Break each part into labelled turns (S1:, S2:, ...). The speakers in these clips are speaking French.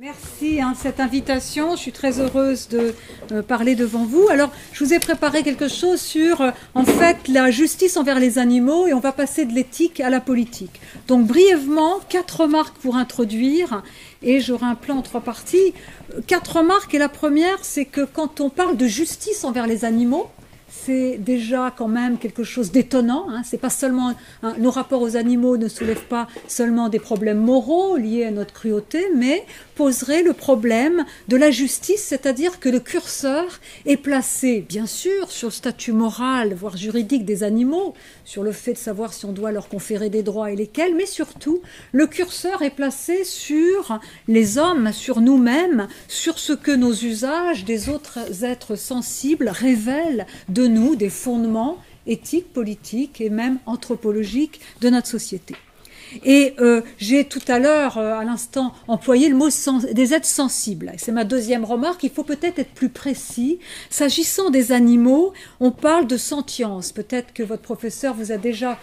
S1: Merci de cette invitation, je suis très heureuse de parler devant vous. Alors, je vous ai préparé quelque chose sur, en fait, la justice envers les animaux et on va passer de l'éthique à la politique. Donc, brièvement, 4 remarques pour introduire et j'aurai un plan en 3 parties. 4 remarques et la première, c'est que quand on parle de justice envers les animaux, c'est déjà quand même quelque chose d'étonnant. C'est pas seulement nos rapports aux animaux ne soulèvent pas seulement des problèmes moraux liés à notre cruauté, mais poserait le problème de la justice, c'est-à-dire que le curseur est placé, bien sûr, sur le statut moral, voire juridique des animaux, sur le fait de savoir si on doit leur conférer des droits et lesquels, mais surtout, le curseur est placé sur les hommes, sur nous-mêmes, sur ce que nos usages des autres êtres sensibles révèlent de nous, des fondements éthiques, politiques et même anthropologiques de notre société. Et j'ai tout à l'heure, à l'instant, employé le mot des êtres sensibles. C'est ma deuxième remarque. Il faut peut-être être plus précis. S'agissant des animaux, on parle de sentience. Peut-être que votre professeur vous a déjà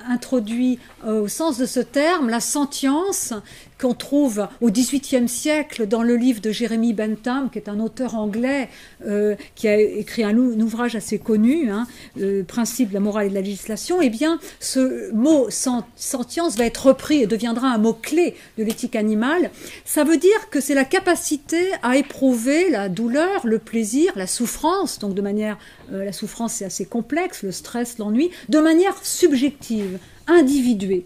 S1: introduit au sens de ce terme, la sentience qu'on trouve au XVIIIe siècle dans le livre de Jeremy Bentham, qui est un auteur anglais qui a écrit un ouvrage assez connu, Principe de la morale et de la législation. Eh bien, ce mot sentience va être repris et deviendra un mot-clé de l'éthique animale. Ça veut dire que c'est la capacité à éprouver la douleur, le plaisir, la souffrance, donc de manière, la souffrance c'est assez complexe, le stress, l'ennui, de manière subjective, individuée.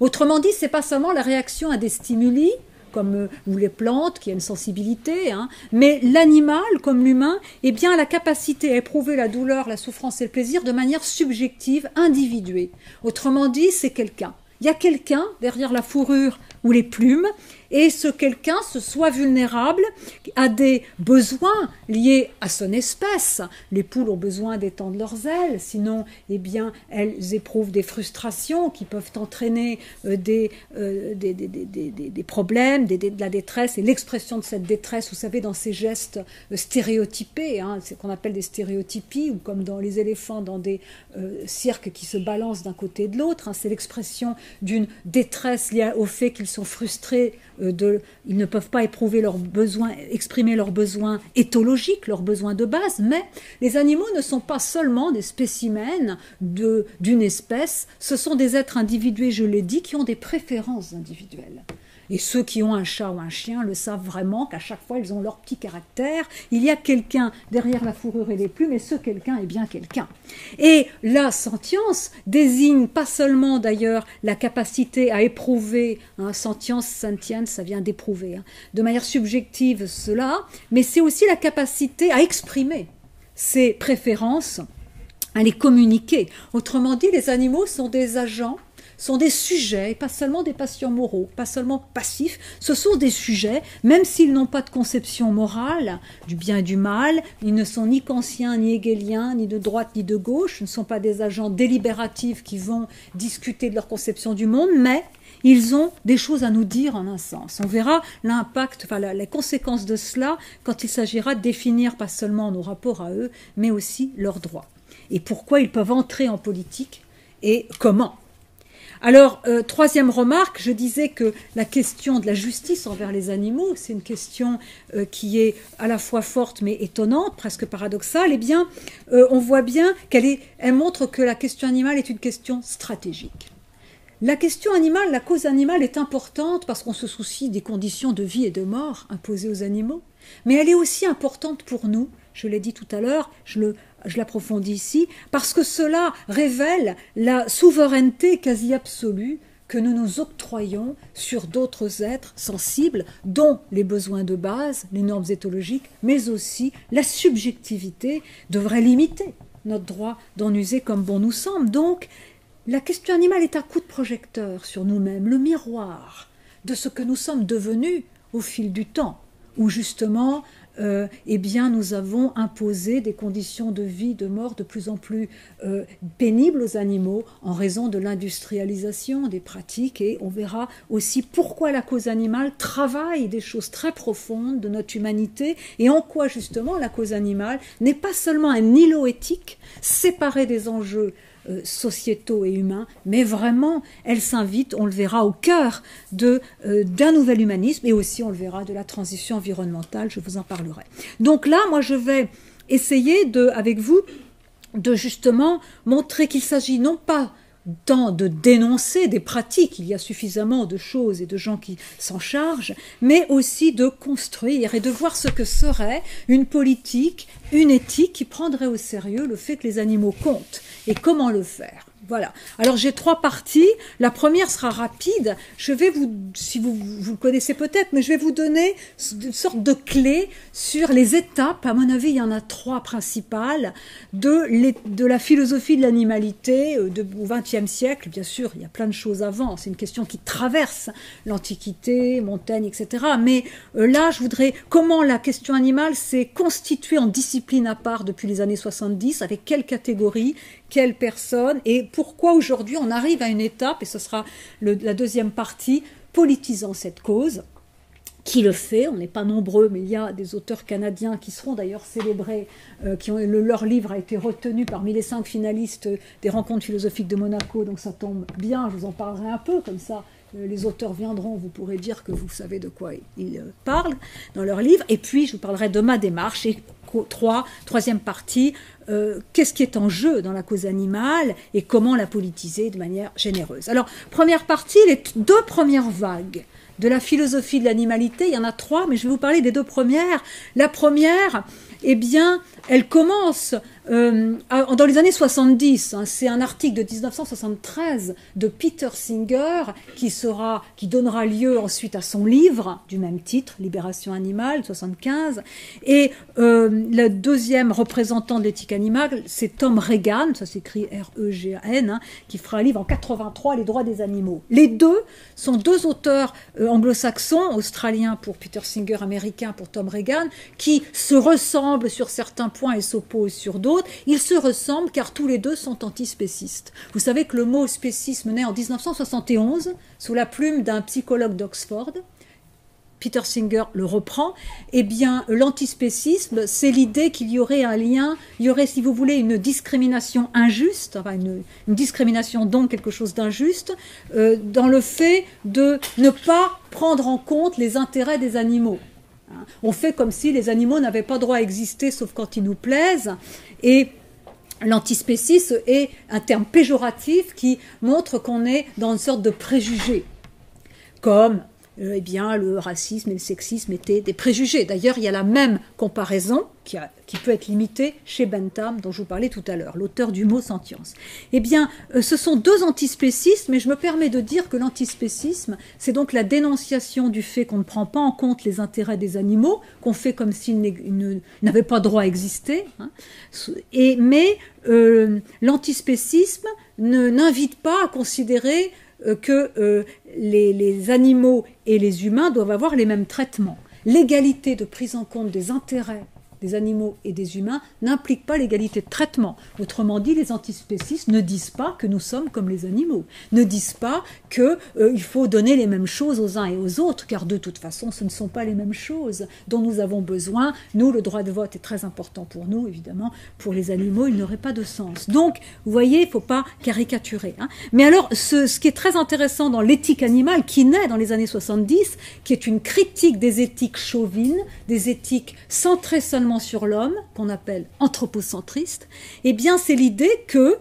S1: Autrement dit, c'est pas seulement la réaction à des stimuli, comme ou les plantes, qui a une sensibilité, mais l'animal, comme l'humain, eh bien, a la capacité à éprouver la douleur, la souffrance et le plaisir de manière subjective, individuée. Autrement dit, c'est quelqu'un. Il y a quelqu'un derrière la fourrure ou les plumes, et ce quelqu'un se soit vulnérable à des besoins liés à son espèce. Les poules ont besoin d'étendre leurs ailes, sinon, eh bien, elles éprouvent des frustrations qui peuvent entraîner des problèmes, de la détresse, et l'expression de cette détresse, vous savez, dans ces gestes stéréotypés, c'est qu'on appelle des stéréotypies, ou comme dans les éléphants dans des cirques qui se balancent d'un côté et de l'autre, c'est l'expression d'une détresse liée au fait qu'ils sont frustrés, ils ne peuvent pas éprouver leurs besoins, exprimer leurs besoins éthologiques, leurs besoins de base, mais les animaux ne sont pas seulement des spécimens d'une espèce, ce sont des êtres individués, je l'ai dit, qui ont des préférences individuelles. Et ceux qui ont un chat ou un chien le savent vraiment qu'à chaque fois, ils ont leur petit caractère. Il y a quelqu'un derrière la fourrure et les plumes, et ce quelqu'un est bien quelqu'un. Et la sentience désigne pas seulement, d'ailleurs, la capacité à éprouver, sentience, sentience, ça vient d'éprouver, de manière subjective cela, mais c'est aussi la capacité à exprimer ses préférences, à les communiquer. Autrement dit, les animaux sont des agents, sont des sujets, et pas seulement des patients moraux, pas seulement passifs, ce sont des sujets, même s'ils n'ont pas de conception morale du bien et du mal, ils ne sont ni kantiens, ni hegeliens, ni de droite, ni de gauche, ce ne sont pas des agents délibératifs qui vont discuter de leur conception du monde, mais ils ont des choses à nous dire en un sens. On verra l'impact, les conséquences de cela quand il s'agira de définir pas seulement nos rapports à eux, mais aussi leurs droits. Et pourquoi ils peuvent entrer en politique et comment. Alors, troisième remarque, je disais que la question de la justice envers les animaux, c'est une question qui est à la fois forte mais étonnante, presque paradoxale. Eh bien, on voit bien elle montre que la question animale est une question stratégique. La question animale, la cause animale est importante parce qu'on se soucie des conditions de vie et de mort imposées aux animaux, mais elle est aussi importante pour nous, je l'ai dit tout à l'heure, je l'approfondis ici, parce que cela révèle la souveraineté quasi absolue que nous nous octroyons sur d'autres êtres sensibles, dont les besoins de base, les normes éthologiques, mais aussi la subjectivité devrait limiter notre droit d'en user comme bon nous semble. Donc, la question animale est un coup de projecteur sur nous-mêmes, le miroir de ce que nous sommes devenus au fil du temps, où justement eh bien, nous avons imposé des conditions de vie, de mort de plus en plus pénibles aux animaux en raison de l'industrialisation des pratiques. Et on verra aussi pourquoi la cause animale travaille des choses très profondes de notre humanité et en quoi justement la cause animale n'est pas seulement un îlot éthique séparé des enjeux sociétaux et humains, mais vraiment, elle s'invite, on le verra, au cœur d'un nouvel humanisme et aussi, on le verra, de la transition environnementale, je vous en parlerai. Donc là, moi, je vais essayer, avec vous, de justement montrer qu'il s'agit non pas tant de dénoncer des pratiques, il y a suffisamment de choses et de gens qui s'en chargent, mais aussi de construire et de voir ce que serait une politique, une éthique qui prendrait au sérieux le fait que les animaux comptent et comment le faire. Voilà. Alors j'ai 3 parties. La première sera rapide. Je vais si vous le connaissez peut-être, mais je vais vous donner une sorte de clé sur les étapes. À mon avis, il y en a 3 principales de la philosophie de l'animalité au XXe siècle. Bien sûr, il y a plein de choses avant. C'est une question qui traverse l'Antiquité, Montaigne, etc. Mais là, je voudrais comment la question animale s'est constituée en discipline à part depuis les années 70, avec quelles catégories, quelles personnes, et pourquoi aujourd'hui on arrive à une étape, et ce sera la deuxième partie, politisant cette cause. Qui le fait, on n'est pas nombreux, mais il y a des auteurs canadiens qui seront d'ailleurs célébrés, leur livre a été retenu parmi les 5 finalistes des rencontres philosophiques de Monaco, donc ça tombe bien, je vous en parlerai un peu, comme ça les auteurs viendront, vous pourrez dire que vous savez de quoi ils parlent dans leur livre, et puis je vous parlerai de ma démarche, et troisième partie, qu'est-ce qui est en jeu dans la cause animale et comment la politiser de manière généreuse. Alors, première partie, les 2 premières vagues de la philosophie de l'animalité, il y en a 3, mais je vais vous parler des 2 premières. La première, eh bien, elle commence dans les années 70, hein, c'est un article de 1973 de Peter Singer qui donnera lieu ensuite à son livre du même titre, Libération animale, 75. Et le deuxième représentant de l'éthique animale, c'est Tom Regan, ça s'écrit R-E-G-A-N, hein, qui fera un livre en 83, Les droits des animaux. Les 2 sont 2 auteurs anglo-saxons, australiens pour Peter Singer, américain pour Tom Regan, qui se ressemblent sur certains points et s'opposent sur d'autres. Ils se ressemblent car tous les 2 sont antispécistes. Vous savez que le mot spécisme naît en 1971 sous la plume d'un psychologue d'Oxford. Peter Singer le reprend. Eh bien, l'antispécisme, c'est l'idée qu'il y aurait un lien, il y aurait, si vous voulez, une discrimination injuste, enfin une discrimination donc quelque chose d'injuste, dans le fait de ne pas prendre en compte les intérêts des animaux. On fait comme si les animaux n'avaient pas droit à exister sauf quand ils nous plaisent. Et l'antispécisme est un terme péjoratif qui montre qu'on est dans une sorte de préjugé. Comme eh bien, le racisme et le sexisme étaient des préjugés. D'ailleurs, il y a la même comparaison qui peut être limitée chez Bentham, dont je vous parlais tout à l'heure, l'auteur du mot sentience. Eh bien, ce sont 2 antispécismes, mais je me permets de dire que l'antispécisme, c'est donc la dénonciation du fait qu'on ne prend pas en compte les intérêts des animaux, qu'on fait comme s'ils n'avaient pas droit à exister. Hein. Mais l'antispécisme n'invite pas à considérer que les animaux et les humains doivent avoir les mêmes traitements. L'égalité de prise en compte des intérêts des animaux et des humains n'implique pas l'égalité de traitement. Autrement dit, les antispécistes ne disent pas que nous sommes comme les animaux, ne disent pas qu'il faut donner les mêmes choses aux uns et aux autres, car de toute façon, ce ne sont pas les mêmes choses dont nous avons besoin. Nous, le droit de vote est très important pour nous, évidemment. Pour les animaux, il n'aurait pas de sens. Donc, vous voyez, il ne faut pas caricaturer. Hein. Mais alors, ce qui est très intéressant dans l'éthique animale, qui naît dans les années 70, qui est une critique des éthiques chauvines, des éthiques centrées seulement sur l'homme, qu'on appelle anthropocentriste, eh bien c'est l'idée que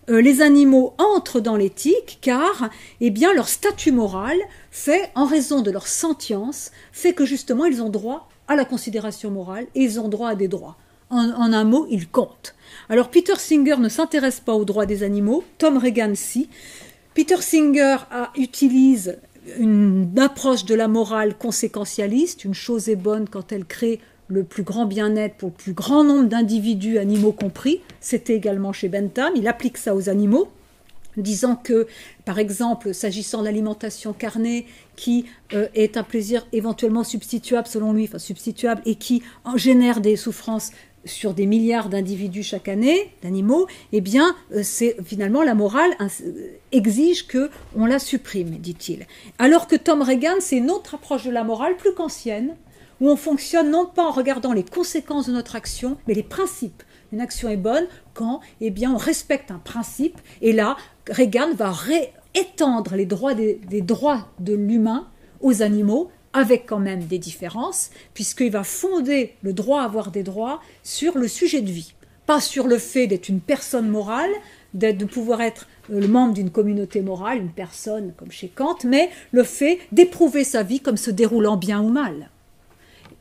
S1: les animaux entrent dans l'éthique car eh bien, leur statut moral fait, en raison de leur sentience, fait que justement ils ont droit à la considération morale et ils ont droit à des droits. En un mot, ils comptent. Alors Peter Singer ne s'intéresse pas aux droits des animaux, Tom Regan si. Peter Singer utilise une approche de la morale conséquentialiste, une chose est bonne quand elle crée le plus grand bien-être pour le plus grand nombre d'individus, animaux compris. C'était également chez Bentham, il applique ça aux animaux. disant que, par exemple, s'agissant de l'alimentation carnée, qui est un plaisir éventuellement substituable selon lui, enfin substituable, et qui génère des souffrances sur des milliards d'individus chaque année, d'animaux, eh bien, c'est finalement la morale exige qu'on la supprime, dit-il. Alors que Tom Regan, c'est une autre approche de la morale, plus qu'ancienne, où on fonctionne non pas en regardant les conséquences de notre action, mais les principes. Une action est bonne quand, eh bien, on respecte un principe, et là, Regan va étendre les droits des droits de l'humain aux animaux, avec quand même des différences, puisqu'il va fonder le droit à avoir des droits sur le sujet de vie, pas sur le fait d'être une personne morale, de pouvoir être le membre d'une communauté morale, une personne comme chez Kant, mais le fait d'éprouver sa vie comme se déroulant bien ou mal.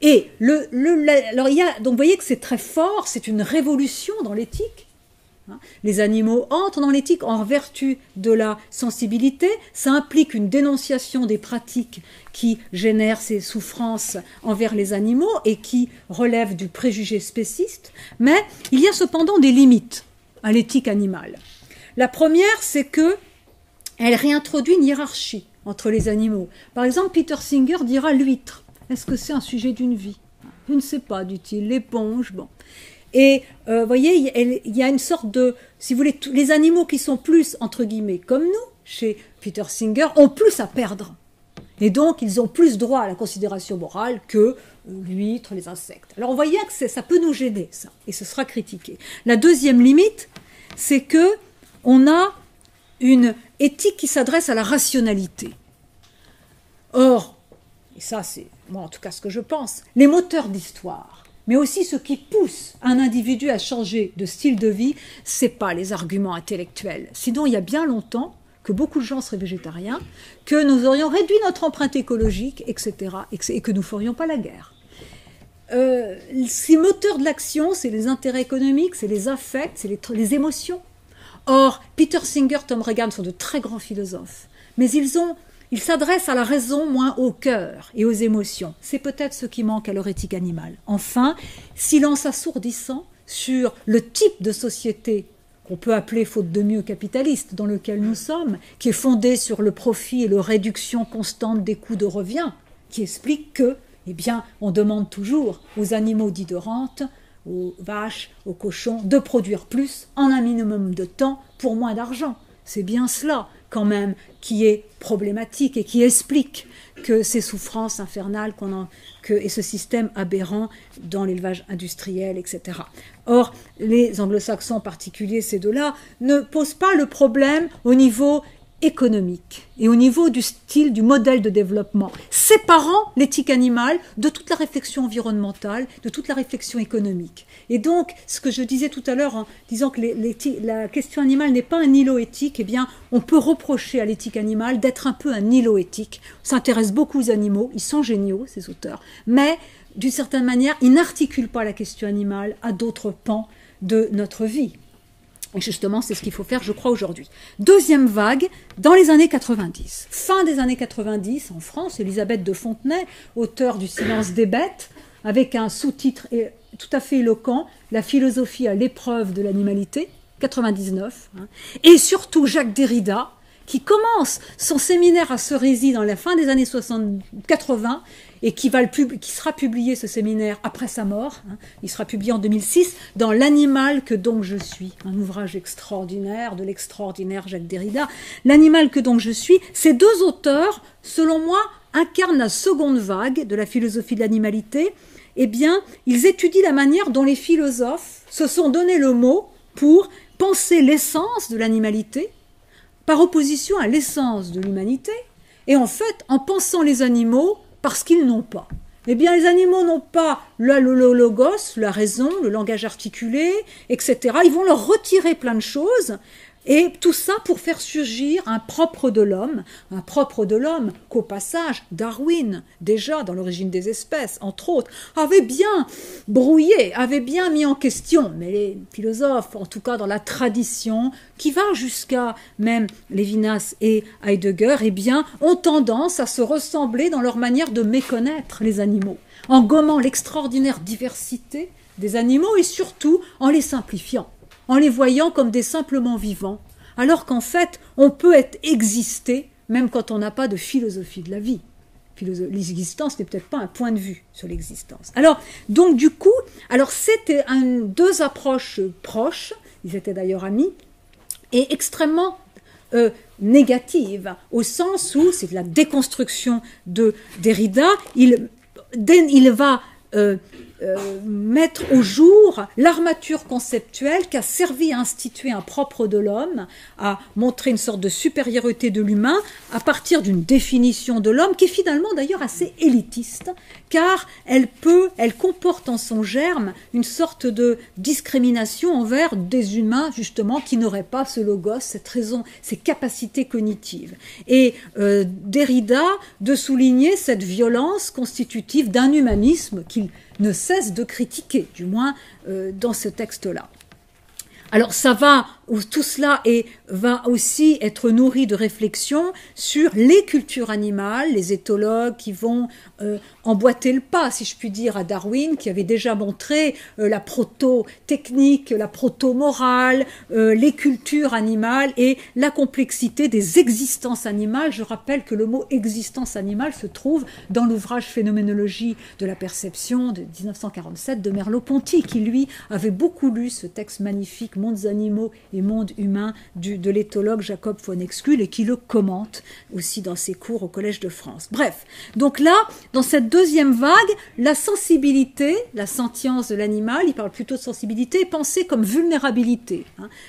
S1: Et alors donc vous voyez que c'est très fort, c'est une révolution dans l'éthique. Les animaux entrent dans l'éthique en vertu de la sensibilité. Ça implique une dénonciation des pratiques qui génèrent ces souffrances envers les animaux et qui relèvent du préjugé spéciste. Mais il y a cependant des limites à l'éthique animale. La première, c'est qu'elle réintroduit une hiérarchie entre les animaux. Par exemple, Peter Singer dira l'huître. Est-ce que c'est un sujet d'une vie? Je ne sais pas, dit-il. L'éponge, bon. Et vous voyez, il y a une sorte de, si vous voulez, les animaux qui sont plus, entre guillemets, comme nous, chez Peter Singer, ont plus à perdre. Et donc, ils ont plus droit à la considération morale que l'huître, les insectes. Alors, on voyait que ça peut nous gêner, ça, et ce sera critiqué. La deuxième limite, c'est que on a une éthique qui s'adresse à la rationalité. Or, et ça, c'est moi en tout cas ce que je pense, les moteurs d'histoire, mais aussi ce qui pousse un individu à changer de style de vie, c'est pas les arguments intellectuels. Sinon, il y a bien longtemps que beaucoup de gens seraient végétariens, que nous aurions réduit notre empreinte écologique, etc., et que nous ne ferions pas la guerre. Ces moteurs de l'action, c'est les intérêts économiques, c'est les affects, c'est les émotions. Or, Peter Singer, Tom Regan sont de très grands philosophes, mais ils s'adressent à la raison moins au cœur et aux émotions. C'est peut-être ce qui manque à leur éthique animale. Enfin, silence assourdissant sur le type de société qu'on peut appeler, faute de mieux, capitaliste, dans lequel nous sommes, qui est fondé sur le profit et la réduction constante des coûts de revient, qui explique que, eh bien, on demande toujours aux animaux dits de rente, aux vaches, aux cochons, de produire plus en un minimum de temps pour moins d'argent. C'est bien cela, quand même, qui est problématique et qui explique que ces souffrances infernales et ce système aberrant dans l'élevage industriel, etc. Or, les anglo-saxons en particulier, ces deux-là, ne posent pas le problème au niveau économique et au niveau du style, du modèle de développement, séparant l'éthique animale de toute la réflexion environnementale, de toute la réflexion économique. Et donc, ce que je disais tout à l'heure en disant que la question animale n'est pas un îlot éthique, eh bien, on peut reprocher à l'éthique animale d'être un peu un îlot éthique. On s'intéresse beaucoup aux animaux, ils sont géniaux, ces auteurs, mais d'une certaine manière, ils n'articulent pas la question animale à d'autres pans de notre vie. Et justement, c'est ce qu'il faut faire, je crois, aujourd'hui. Deuxième vague, dans les années 90. Fin des années 90, en France, Elisabeth de Fontenay, auteure du Silence des bêtes, avec un sous-titre tout à fait éloquent, La philosophie à l'épreuve de l'animalité, 99. Et surtout Jacques Derrida, qui commence son séminaire à Cerisy dans la fin des années 80, et qui sera publié, ce séminaire, après sa mort. Il sera publié en 2006 dans L'animal que donc je suis, un ouvrage extraordinaire de l'extraordinaire Jacques Derrida. L'animal que donc je suis, ces deux auteurs, selon moi, incarnent la seconde vague de la philosophie de l'animalité. Eh bien, ils étudient la manière dont les philosophes se sont donné le mot pour penser l'essence de l'animalité par opposition à l'essence de l'humanité, et en fait, en pensant les animaux parce qu'ils n'ont pas. Eh bien, les animaux n'ont pas le logos, la raison, le langage articulé, etc. Ils vont leur retirer plein de choses, et tout ça pour faire surgir un propre de l'homme qu'au passage, Darwin, déjà dans l'origine des espèces, entre autres, avait bien brouillé, avait bien mis en question. Mais les philosophes, en tout cas dans la tradition, qui va jusqu'à même Lévinas et Heidegger, eh bien, ont tendance à se ressembler dans leur manière de méconnaître les animaux, en gommant l'extraordinaire diversité des animaux et surtout en les simplifiant, en les voyant comme des simplement vivants, alors qu'en fait, on peut exister même quand on n'a pas de philosophie de la vie. L'existence n'est peut-être pas un point de vue sur l'existence. Alors, donc du coup, alors c'était deux approches proches, ils étaient d'ailleurs amis, et extrêmement négatives, au sens où c'est la déconstruction de Derrida, il va mettre au jour l'armature conceptuelle qui a servi à instituer un propre de l'homme, à montrer une sorte de supériorité de l'humain à partir d'une définition de l'homme qui est finalement d'ailleurs assez élitiste, car elle comporte en son germe une sorte de discrimination envers des humains justement qui n'auraient pas ce logos, cette raison, ces capacités cognitives. Et Derrida de souligner cette violence constitutive d'un humanisme qu'il ne cesse de critiquer, du moins dans ce texte-là. Alors tout cela va aussi être nourri de réflexions sur les cultures animales, les éthologues qui vont emboîter le pas, si je puis dire, à Darwin, qui avait déjà montré la proto-technique, la proto-morale, les cultures animales et la complexité des existences animales. Je rappelle que le mot existence animale se trouve dans l'ouvrage Phénoménologie de la perception de 1947 de Merleau-Ponty, qui lui avait beaucoup lu ce texte magnifique, Mondes animaux et monde humain de l'éthologue Jacob von Exkull, et qui le commente aussi dans ses cours au Collège de France. Bref, donc là, dans cette deuxième vague, la sensibilité, la sentience de l'animal, il parle plutôt de sensibilité, est pensée comme vulnérabilité,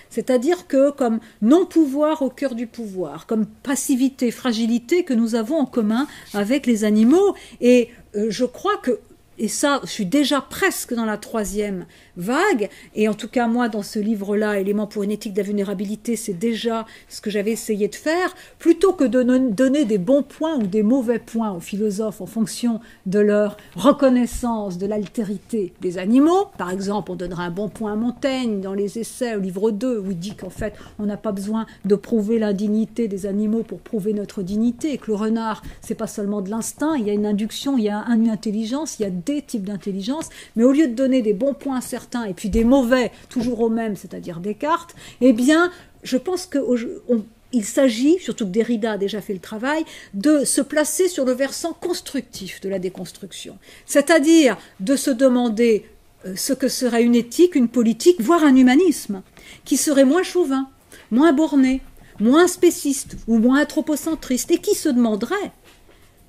S1: c'est-à-dire que comme non-pouvoir au cœur du pouvoir, comme passivité, fragilité que nous avons en commun avec les animaux. Et je crois que, et ça, je suis déjà presque dans la troisième vague, et en tout cas moi dans ce livre-là, Éléments pour une éthique de la vulnérabilité, c'est déjà ce que j'avais essayé de faire, plutôt que de donner des bons points ou des mauvais points aux philosophes en fonction de leur reconnaissance de l'altérité des animaux. Par exemple, on donnera un bon point à Montaigne dans les Essais au livre 2, où il dit qu'en fait on n'a pas besoin de prouver l'indignité des animaux pour prouver notre dignité, et que le renard, c'est pas seulement de l'instinct, il y a une induction, il y a une intelligence, il y a des types d'intelligence, mais au lieu de donner des bons points à certains et puis des mauvais toujours au même, c'est-à-dire Descartes, eh bien, je pense qu'il s'agit, surtout que Derrida a déjà fait le travail, de se placer sur le versant constructif de la déconstruction, c'est-à-dire de se demander ce que serait une éthique, une politique, voire un humanisme, qui serait moins chauvin, moins borné, moins spéciste ou moins anthropocentriste, et qui se demanderait,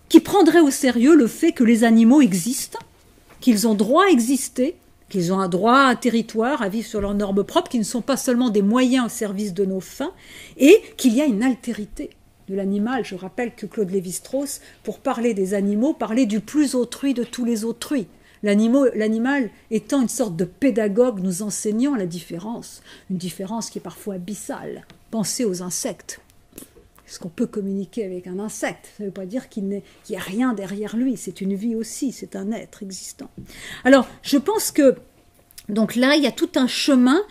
S1: qui prendrait au sérieux le fait que les animaux existent, qu'ils ont droit à exister, qu'ils ont un droit à un territoire, à vivre sur leurs normes propres, qui ne sont pas seulement des moyens au service de nos fins, et qu'il y a une altérité de l'animal. Je rappelle que Claude Lévi-Strauss, pour parler des animaux, parlait du plus autrui de tous les autrui. L'animal étant une sorte de pédagogue nous enseignant la différence, une différence qui est parfois abyssale. Pensez aux insectes. Est-ce qu'on peut communiquer avec un insecte? Ça ne veut pas dire qu'il n'y a rien derrière lui, c'est une vie aussi, c'est un être existant. Alors, je pense que, donc là, il y a tout un chemin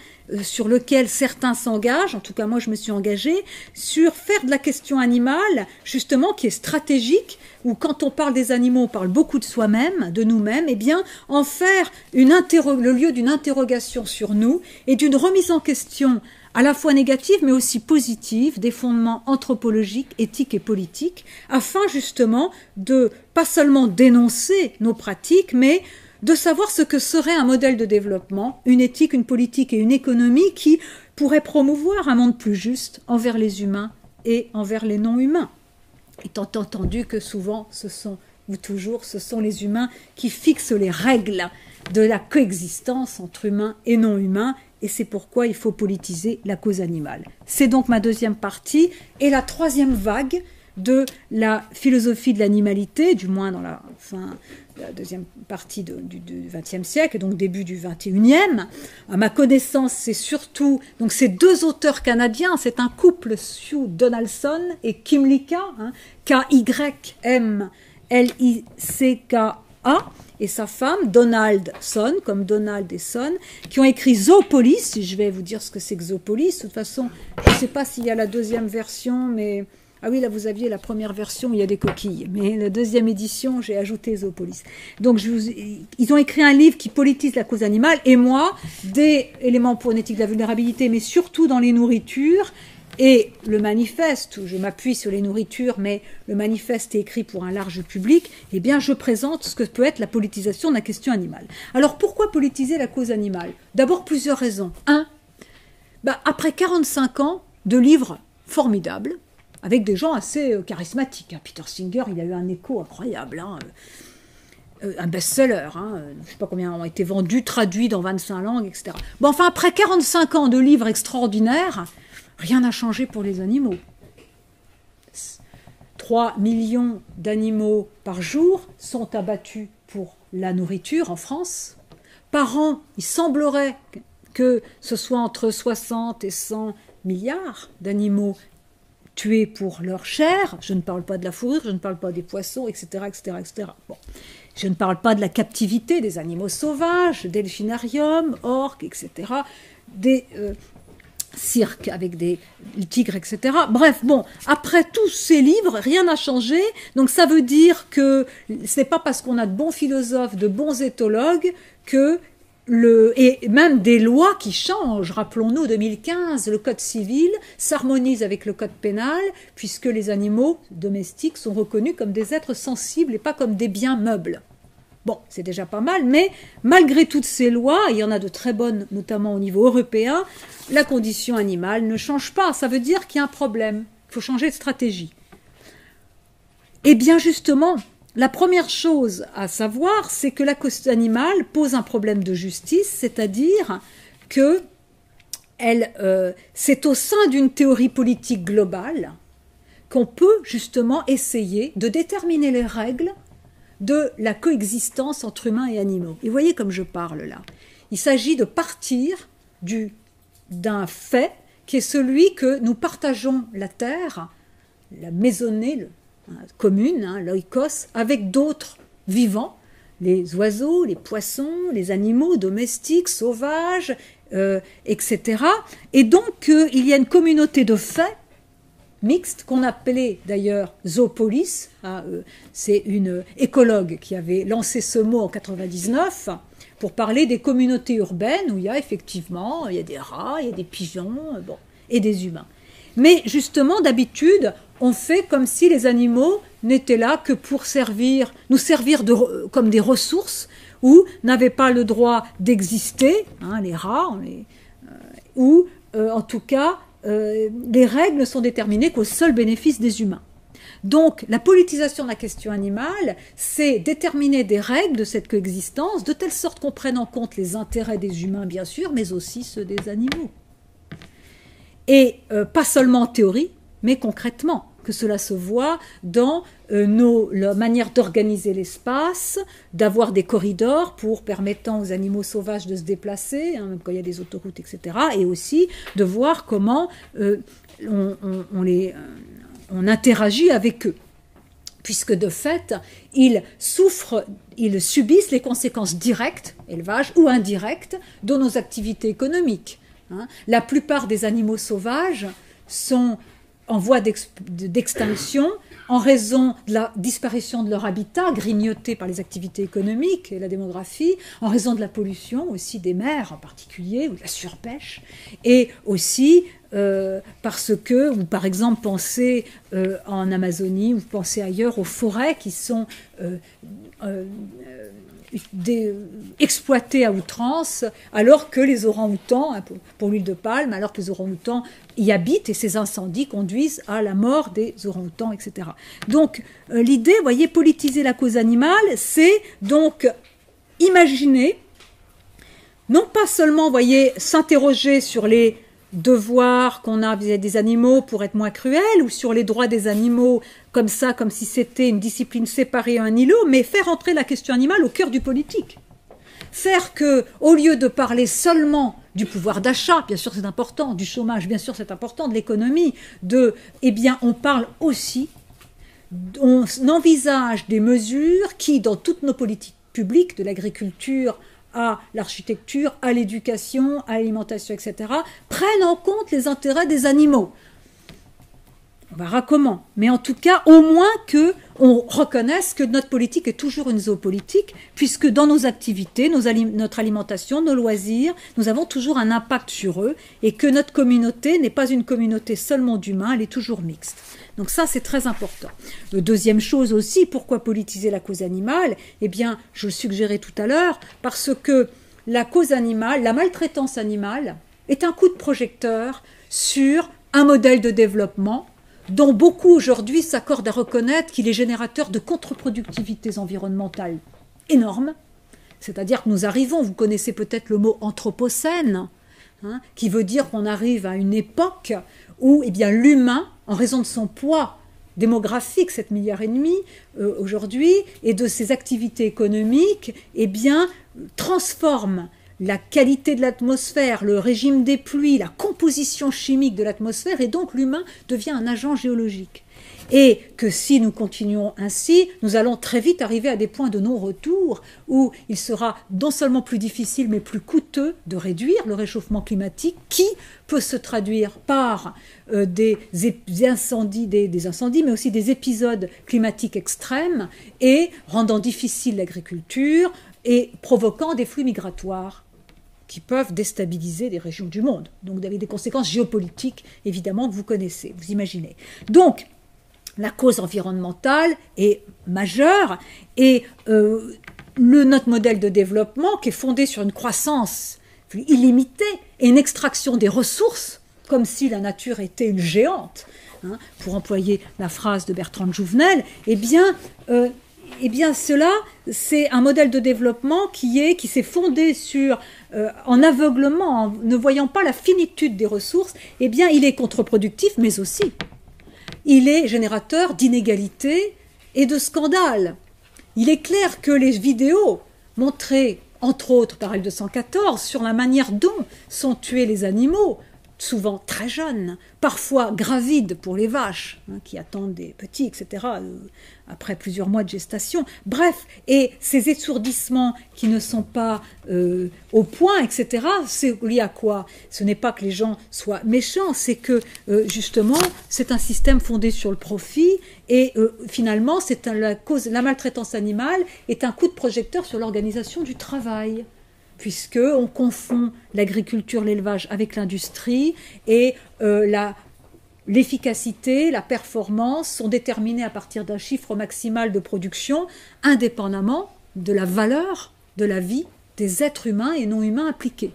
S1: sur lequel certains s'engagent, en tout cas moi je me suis engagée, sur faire de la question animale, justement, qui est stratégique, où quand on parle des animaux, on parle beaucoup de soi-même, de nous-mêmes, et bien en faire le lieu d'une interrogation sur nous et d'une remise en question à la fois négative mais aussi positive des fondements anthropologiques, éthiques et politiques, afin justement de pas seulement dénoncer nos pratiques, mais de savoir ce que serait un modèle de développement, une éthique, une politique et une économie qui pourrait promouvoir un monde plus juste envers les humains et envers les non-humains. Étant entendu que souvent, ce sont les humains qui fixent les règles de la coexistence entre humains et non-humains, et c'est pourquoi il faut politiser la cause animale. C'est donc ma deuxième partie, et la troisième vague de la philosophie de l'animalité, du moins dans la deuxième partie du XXe siècle, donc début du XXIe. À ma connaissance, c'est surtout donc ces deux auteurs canadiens, c'est un couple, Sue Donaldson et Kim Licka, K-Y-M-L-I-C-K-A, et sa femme, Donaldson, comme Donald et Son, qui ont écrit Zoopolis. Je vais vous dire ce que c'est que Zoopolis. De toute façon, je ne sais pas s'il y a la deuxième version, mais... Ah oui, là, vous aviez la première version, il y a des coquilles. Mais la deuxième édition, j'ai ajouté Zoopolis. Donc, ils ont écrit un livre qui politise la cause animale. Et moi, des éléments pour une éthique de la vulnérabilité, mais surtout dans les nourritures, Et le manifeste, où je m'appuie sur les nourritures, mais le manifeste est écrit pour un large public, eh bien je présente ce que peut être la politisation de la question animale. Alors pourquoi politiser la cause animale? D'abord plusieurs raisons. Un, après 45 ans de livres formidables, avec des gens assez charismatiques. Peter Singer, il a eu un écho incroyable, un best-seller, je ne sais pas combien ont été vendus, traduits dans 25 langues, etc. Bon, enfin, après 45 ans de livres extraordinaires, rien n'a changé pour les animaux. 3 millions d'animaux par jour sont abattus pour la nourriture en France. Par an, il semblerait que ce soit entre 60 et 100 milliards d'animaux tués pour leur chair. Je ne parle pas de la fourrure, je ne parle pas des poissons, etc. etc., etc. Bon. Je ne parle pas de la captivité des animaux sauvages, delphinariums, orques, etc., des cirques avec des tigres, etc. Bref, bon, après tous ces livres, rien n'a changé, donc ça veut dire que ce n'est pas parce qu'on a de bons philosophes, de bons éthologues, et même des lois qui changent. Rappelons-nous, 2015, le code civil s'harmonise avec le code pénal, puisque les animaux domestiques sont reconnus comme des êtres sensibles et pas comme des biens meubles. Bon, c'est déjà pas mal, mais malgré toutes ces lois, il y en a de très bonnes, notamment au niveau européen, la condition animale ne change pas. Ça veut dire qu'il y a un problème, il faut changer de stratégie. Eh bien justement, la première chose à savoir, c'est que la cause animale pose un problème de justice, c'est-à-dire que c'est au sein d'une théorie politique globale qu'on peut justement essayer de déterminer les règles de la coexistence entre humains et animaux. Et vous voyez comme je parle là. Il s'agit de partir d'un fait qui est celui que nous partageons la terre, la maisonnée commune, l'oikos, avec d'autres vivants, les oiseaux, les poissons, les animaux domestiques, sauvages, etc. Et donc il y a une communauté de faits mixte, qu'on appelait d'ailleurs zoopolis. C'est une écologue qui avait lancé ce mot en 1999 pour parler des communautés urbaines où il y a effectivement des rats, il y a des pigeons, et des humains. Mais justement, d'habitude, on fait comme si les animaux n'étaient là que pour nous servir comme des ressources ou n'avaient pas le droit d'exister, les rats, ou en tout cas, les règles ne sont déterminées qu'au seul bénéfice des humains. Donc, la politisation de la question animale, c'est déterminer des règles de cette coexistence de telle sorte qu'on prenne en compte les intérêts des humains, bien sûr, mais aussi ceux des animaux. Et pas seulement en théorie, mais concrètement, que cela se voit dans la manière d'organiser l'espace, d'avoir des corridors pour permettant aux animaux sauvages de se déplacer, même quand il y a des autoroutes, etc. Et aussi de voir comment on interagit avec eux. Puisque de fait, ils subissent les conséquences directes, élevage ou indirectes, de nos activités économiques. La plupart des animaux sauvages sont en voie d'extinction en raison de la disparition de leur habitat, grignoté par les activités économiques et la démographie, en raison de la pollution aussi des mers en particulier, ou de la surpêche, et aussi parce que, ou par exemple, pensez en Amazonie, ou pensez ailleurs aux forêts qui sont exploités à outrance, alors que les orang-outans, pour l'huile de palme, alors que les orang-outans y habitent et ces incendies conduisent à la mort des orang-outans, etc. Donc l'idée, vous voyez, politiser la cause animale, c'est donc imaginer, non pas seulement, vous voyez, s'interroger sur les devoirs qu'on a vis-à-vis des animaux pour être moins cruels, ou sur les droits des animaux comme ça, comme si c'était une discipline séparée, un îlot, mais faire entrer la question animale au cœur du politique. Faire que, au lieu de parler seulement du pouvoir d'achat, bien sûr c'est important, du chômage, bien sûr c'est important, de l'économie, eh bien on parle aussi, on envisage des mesures qui, dans toutes nos politiques publiques, de l'agriculture à l'architecture, à l'éducation, à l'alimentation, etc., prennent en compte les intérêts des animaux. On verra comment. Mais en tout cas, au moins qu'on reconnaisse que notre politique est toujours une zoopolitique, puisque dans nos activités, notre alimentation, nos loisirs, nous avons toujours un impact sur eux, et que notre communauté n'est pas une communauté seulement d'humains, elle est toujours mixte. Donc ça, c'est très important. Deuxième chose aussi, pourquoi politiser la cause animale? Eh bien, je le suggérais tout à l'heure, parce que la cause animale, la maltraitance animale, est un coup de projecteur sur un modèle de développement dont beaucoup aujourd'hui s'accordent à reconnaître qu'il est générateur de contre-productivités environnementales énormes. C'est-à-dire que nous arrivons, vous connaissez peut-être le mot anthropocène, qui veut dire qu'on arrive à une époque où l'humain, en raison de son poids démographique, 7,5 milliards aujourd'hui, et de ses activités économiques, transforme la qualité de l'atmosphère, le régime des pluies, la composition chimique de l'atmosphère, et donc l'humain devient un agent géologique. Et que si nous continuons ainsi, nous allons très vite arriver à des points de non-retour où il sera non seulement plus difficile, mais plus coûteux de réduire le réchauffement climatique, qui peut se traduire par des incendies, mais aussi des épisodes climatiques extrêmes, et rendant difficile l'agriculture et provoquant des flux migratoires qui peuvent déstabiliser des régions du monde. Donc, avec des conséquences géopolitiques, évidemment, que vous connaissez, vous imaginez. Donc, la cause environnementale est majeure, et notre modèle de développement, qui est fondé sur une croissance illimitée et une extraction des ressources, comme si la nature était une géante, pour employer la phrase de Bertrand de Jouvenel, cela, c'est un modèle de développement qui s'est fondé sur, en aveuglement, en ne voyant pas la finitude des ressources. Il est contre-productif, mais aussi, il est générateur d'inégalités et de scandales. Il est clair que les vidéos montrées, entre autres par L214, sur la manière dont sont tués les animaux, souvent très jeunes, parfois gravides pour les vaches, qui attendent des petits, etc., après plusieurs mois de gestation. Bref, et ces étourdissements qui ne sont pas au point, etc., c'est lié à quoi? Ce n'est pas que les gens soient méchants, c'est que, justement, c'est un système fondé sur le profit, et finalement, la maltraitance animale est un coup de projecteur sur l'organisation du travail, puisqu'on confond l'agriculture, l'élevage avec l'industrie, et l'efficacité, la performance sont déterminées à partir d'un chiffre maximal de production, indépendamment de la valeur de la vie des êtres humains et non humains impliqués.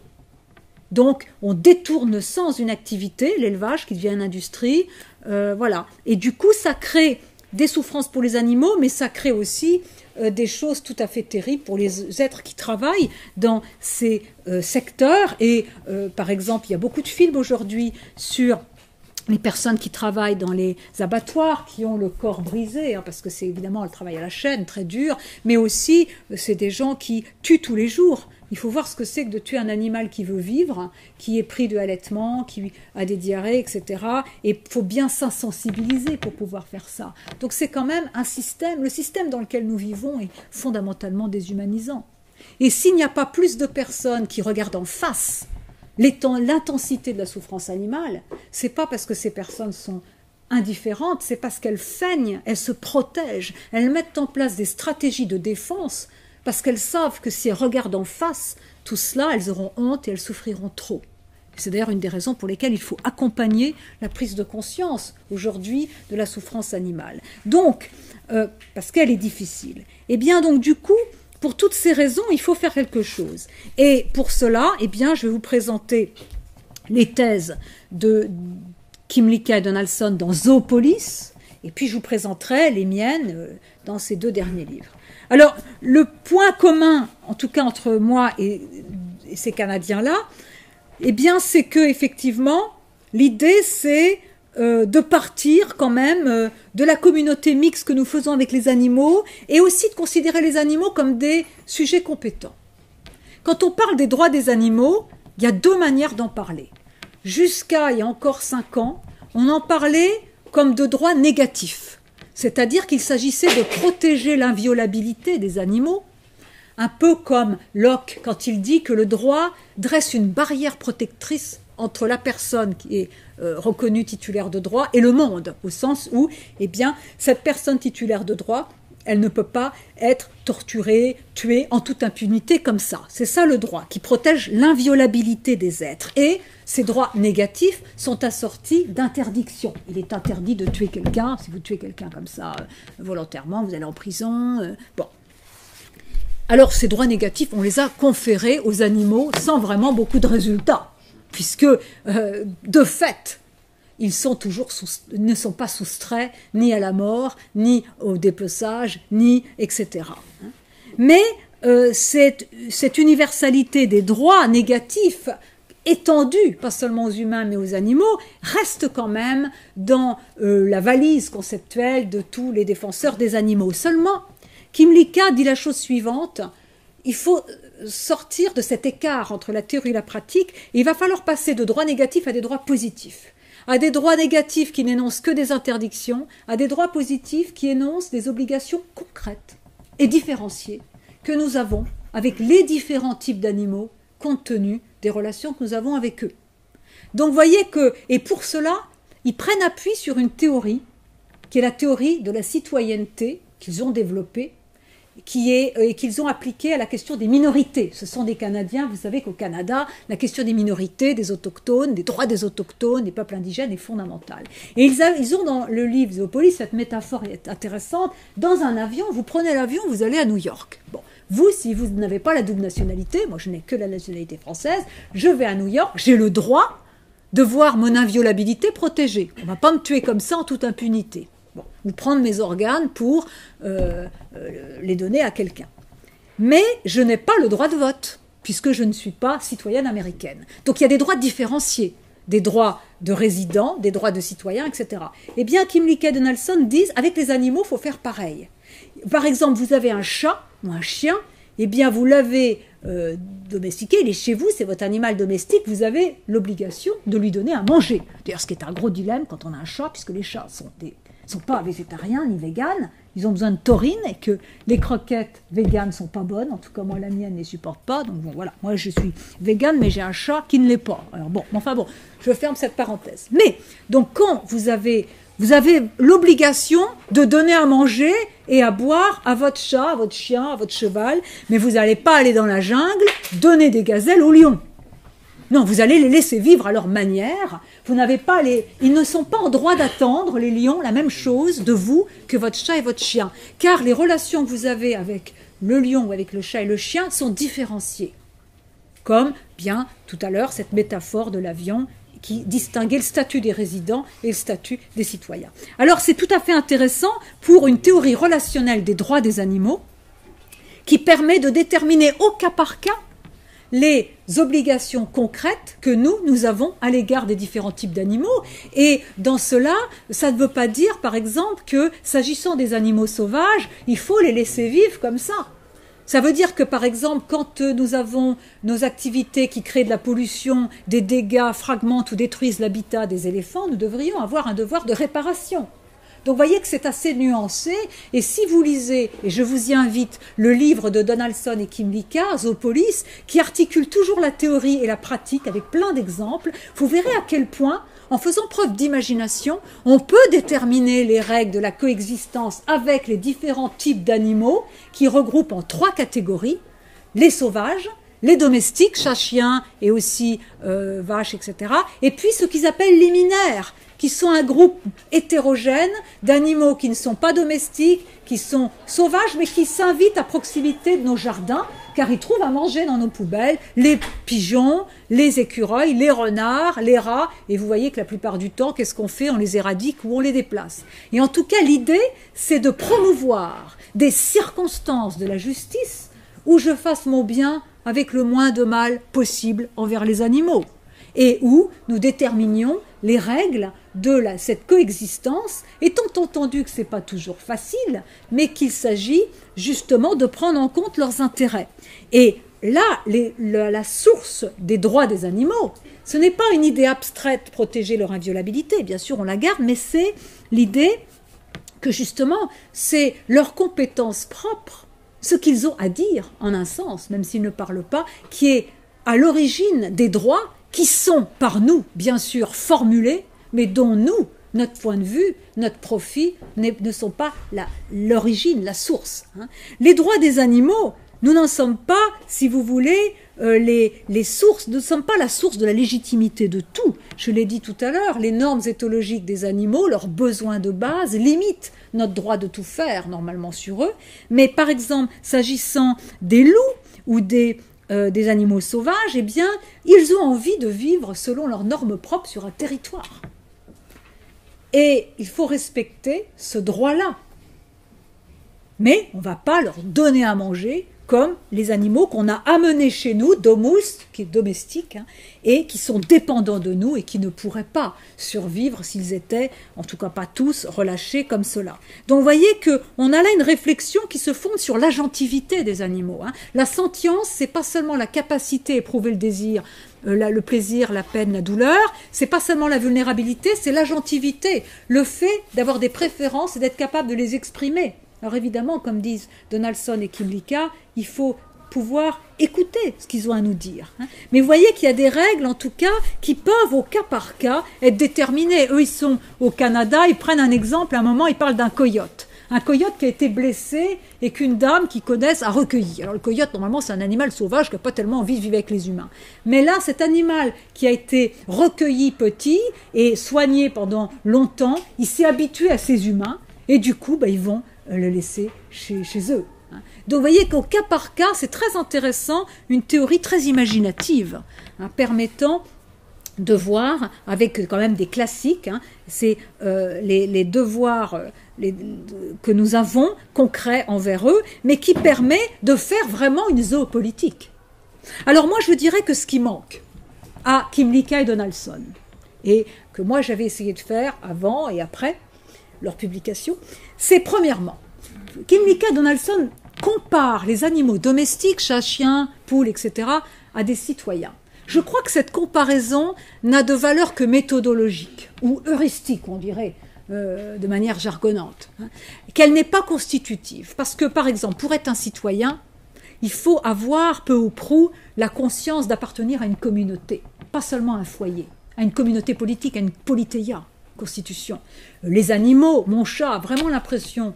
S1: Donc, on détourne sans une activité, l'élevage qui devient une industrie, voilà. Et du coup, ça crée des souffrances pour les animaux, mais ça crée aussi des choses tout à fait terribles pour les êtres qui travaillent dans ces secteurs. Et par exemple, il y a beaucoup de films aujourd'hui sur les personnes qui travaillent dans les abattoirs, qui ont le corps brisé, parce que c'est évidemment le travail à la chaîne, très dur, mais aussi c'est des gens qui tuent tous les jours. Il faut voir ce que c'est que de tuer un animal qui veut vivre, qui est pris de allaitement, qui a des diarrhées, etc. Et il faut bien s'insensibiliser pour pouvoir faire ça. Donc c'est quand même un système, le système dans lequel nous vivons est fondamentalement déshumanisant. Et s'il n'y a pas plus de personnes qui regardent en face l'intensité de la souffrance animale, c'est pas parce que ces personnes sont indifférentes, c'est parce qu'elles feignent, elles se protègent, elles mettent en place des stratégies de défense, parce qu'elles savent que si elles regardent en face tout cela, elles auront honte et elles souffriront trop. C'est d'ailleurs une des raisons pour lesquelles il faut accompagner la prise de conscience aujourd'hui de la souffrance animale. Donc, parce qu'elle est difficile. Et bien donc du coup, pour toutes ces raisons, il faut faire quelque chose. Et pour cela, je vais vous présenter les thèses de Kim Lycka et Donaldson dans Zoopolis, et puis je vous présenterai les miennes dans ces 2 derniers livres. Alors, le point commun, en tout cas entre moi et ces Canadiens-là, c'est que effectivement, l'idée c'est de partir quand même de la communauté mixte que nous faisons avec les animaux, et aussi de considérer les animaux comme des sujets compétents. Quand on parle des droits des animaux, il y a 2 manières d'en parler. Jusqu'à il y a encore 5 ans, on en parlait comme de droits négatifs. C'est-à-dire qu'il s'agissait de protéger l'inviolabilité des animaux, un peu comme Locke quand il dit que le droit dresse une barrière protectrice entre la personne qui est reconnue titulaire de droit et le monde, au sens où, eh bien, cette personne titulaire de droit, elle ne peut pas être torturée, tuée en toute impunité comme ça. C'est ça le droit, qui protège l'inviolabilité des êtres. Et ces droits négatifs sont assortis d'interdictions. Il est interdit de tuer quelqu'un. Si vous tuez quelqu'un comme ça, volontairement, vous allez en prison. Bon. Alors ces droits négatifs, on les a conférés aux animaux sans vraiment beaucoup de résultats, puisque de fait, ils sont ne sont pas soustraits ni à la mort, ni au dépeçage, ni etc. Mais cette universalité des droits négatifs étendue, pas seulement aux humains mais aux animaux, reste quand même dans la valise conceptuelle de tous les défenseurs des animaux. Seulement, Kymlicka dit la chose suivante, il faut sortir de cet écart entre la théorie et la pratique, et il va falloir passer de droits négatifs à des droits positifs. À des droits négatifs qui n'énoncent que des interdictions, à des droits positifs qui énoncent des obligations concrètes et différenciées que nous avons avec les différents types d'animaux compte tenu des relations que nous avons avec eux. Donc vous voyez que, et pour cela, ils prennent appui sur une théorie qui est la théorie de la citoyenneté qu'ils ont développée et qu'ils ont appliquée à la question des minorités. Ce sont des Canadiens, vous savez qu'au Canada, la question des minorités, des autochtones, des droits des autochtones, des peuples indigènes est fondamentale. Et ils ont dans le livre Zoopolis cette métaphore intéressante. Dans un avion, vous prenez l'avion, vous allez à New York. Bon, vous, si vous n'avez pas la double nationalité, moi je n'ai que la nationalité française, je vais à New York, j'ai le droit de voir mon inviolabilité protégée. On ne va pas me tuer comme ça en toute impunité. Bon, ou prendre mes organes pour les donner à quelqu'un. Mais je n'ai pas le droit de vote, puisque je ne suis pas citoyenne américaine. Donc il y a des droits différenciés, des droits de résidents, des droits de citoyens, etc. Eh bien, Kymlicka et Donaldson disent, avec les animaux, il faut faire pareil. Par exemple, vous avez un chat ou un chien, eh bien, vous l'avez domestiqué, il est chez vous, c'est votre animal domestique, vous avez l'obligation de lui donner à manger. D'ailleurs, ce qui est un gros dilemme quand on a un chat, puisque les chats sont pas végétariens ni véganes, ils ont besoin de taurine et que les croquettes véganes sont pas bonnes, en tout cas moi la mienne ne les supporte pas, donc bon voilà, moi je suis végane mais j'ai un chat qui ne l'est pas. Alors bon, enfin bon, je ferme cette parenthèse. Mais, donc quand vous avez l'obligation de donner à manger et à boire à votre chat, à votre chien, à votre cheval, mais vous n'allez pas aller dans la jungle donner des gazelles aux lions. Non, vous allez les laisser vivre à leur manière. Vous n'avez pas ils ne sont pas en droit d'attendre, les lions, la même chose de vous que votre chat et votre chien. Car les relations que vous avez avec le lion ou avec le chat et le chien sont différenciées. Comme, bien, tout à l'heure, cette métaphore de l'avion qui distinguait le statut des résidents et le statut des citoyens. Alors, c'est tout à fait intéressant pour une théorie relationnelle des droits des animaux qui permet de déterminer au cas par cas les obligations concrètes que nous avons à l'égard des différents types d'animaux. Et dans cela, ça ne veut pas dire, par exemple, que s'agissant des animaux sauvages, il faut les laisser vivre comme ça. Ça veut dire que, par exemple, quand nous avons nos activités qui créent de la pollution, des dégâts, fragmentent ou détruisent l'habitat des éléphants, nous devrions avoir un devoir de réparation. Donc vous voyez que c'est assez nuancé, et si vous lisez, et je vous y invite, le livre de Donaldson et Kymlicka, Zoopolis, qui articule toujours la théorie et la pratique avec plein d'exemples, vous verrez à quel point, en faisant preuve d'imagination, on peut déterminer les règles de la coexistence avec les différents types d'animaux qui regroupent en 3 catégories, les sauvages, les domestiques, chats, chiens et aussi vaches, etc. Et puis ce qu'ils appellent les liminaires, qui sont un groupe hétérogène d'animaux qui ne sont pas domestiques, qui sont sauvages, mais qui s'invitent à proximité de nos jardins, car ils trouvent à manger dans nos poubelles, les pigeons, les écureuils, les renards, les rats, et vous voyez que la plupart du temps, qu'est-ce qu'on fait? On les éradique ou on les déplace. Et en tout cas, l'idée, c'est de promouvoir des circonstances de la justice où je fasse mon bien avec le moins de mal possible envers les animaux, et où nous déterminions les règles de cette coexistence, étant entendu que ce n'est pas toujours facile, mais qu'il s'agit justement de prendre en compte leurs intérêts. Et là, la source des droits des animaux, ce n'est pas une idée abstraite, protéger leur inviolabilité, bien sûr on la garde, mais c'est l'idée que justement c'est leur compétence propre, ce qu'ils ont à dire en un sens, même s'ils ne parlent pas, qui est à l'origine des droits qui sont par nous, bien sûr, formulées, mais dont nous, notre point de vue, notre profit ne sont pas l'origine, la source. Les droits des animaux, nous n'en sommes pas, si vous voulez, les sources, nous ne sommes pas la source de la légitimité de tout. Je l'ai dit tout à l'heure, les normes éthologiques des animaux, leurs besoins de base, limitent notre droit de tout faire, normalement, sur eux. Mais par exemple, s'agissant des loups ou des animaux sauvages, eh bien, ils ont envie de vivre selon leurs normes propres sur un territoire. Et il faut respecter ce droit-là. Mais on ne va pas leur donner à manger comme les animaux qu'on a amenés chez nous, domus, qui est domestique, et qui sont dépendants de nous et qui ne pourraient pas survivre s'ils étaient, en tout cas pas tous, relâchés comme cela. Donc vous voyez qu'on a là une réflexion qui se fonde sur l'agentivité des animaux. La sentience, c'est pas seulement la capacité à éprouver le désir, le plaisir, la peine, la douleur, c'est pas seulement la vulnérabilité, c'est l'agentivité, le fait d'avoir des préférences et d'être capable de les exprimer. Alors évidemment, comme disent Donaldson et Kymlicka, il faut pouvoir écouter ce qu'ils ont à nous dire. Mais vous voyez qu'il y a des règles, en tout cas, qui peuvent, au cas par cas, être déterminées. Eux, ils sont au Canada, ils prennent un exemple, à un moment, ils parlent d'un coyote. Un coyote qui a été blessé et qu'une dame qu'ils connaissent a recueilli. Alors le coyote, normalement, c'est un animal sauvage qui n'a pas tellement envie de vivre avec les humains. Mais là, cet animal qui a été recueilli petit et soigné pendant longtemps, il s'est habitué à ces humains et du coup, ils vont le laisser chez eux. Donc vous voyez qu'au cas par cas, c'est très intéressant, une théorie très imaginative, permettant de voir, avec quand même des classiques, c'est les devoirs que nous avons concrets envers eux, mais qui permet de faire vraiment une zoopolitique. Alors moi je dirais que ce qui manque à Kymlicka et Donaldson, et que moi j'avais essayé de faire avant et après leur publication, c'est premièrement, Kymlicka et Donaldson comparent les animaux domestiques, chats, chiens, poules, etc., à des citoyens. Je crois que cette comparaison n'a de valeur que méthodologique, ou heuristique, on dirait, de manière jargonnante, qu'elle n'est pas constitutive. Parce que, par exemple, pour être un citoyen, il faut avoir peu ou prou la conscience d'appartenir à une communauté, pas seulement à un foyer, à une communauté politique, à une politeia, constitution. Les animaux, mon chat a vraiment l'impression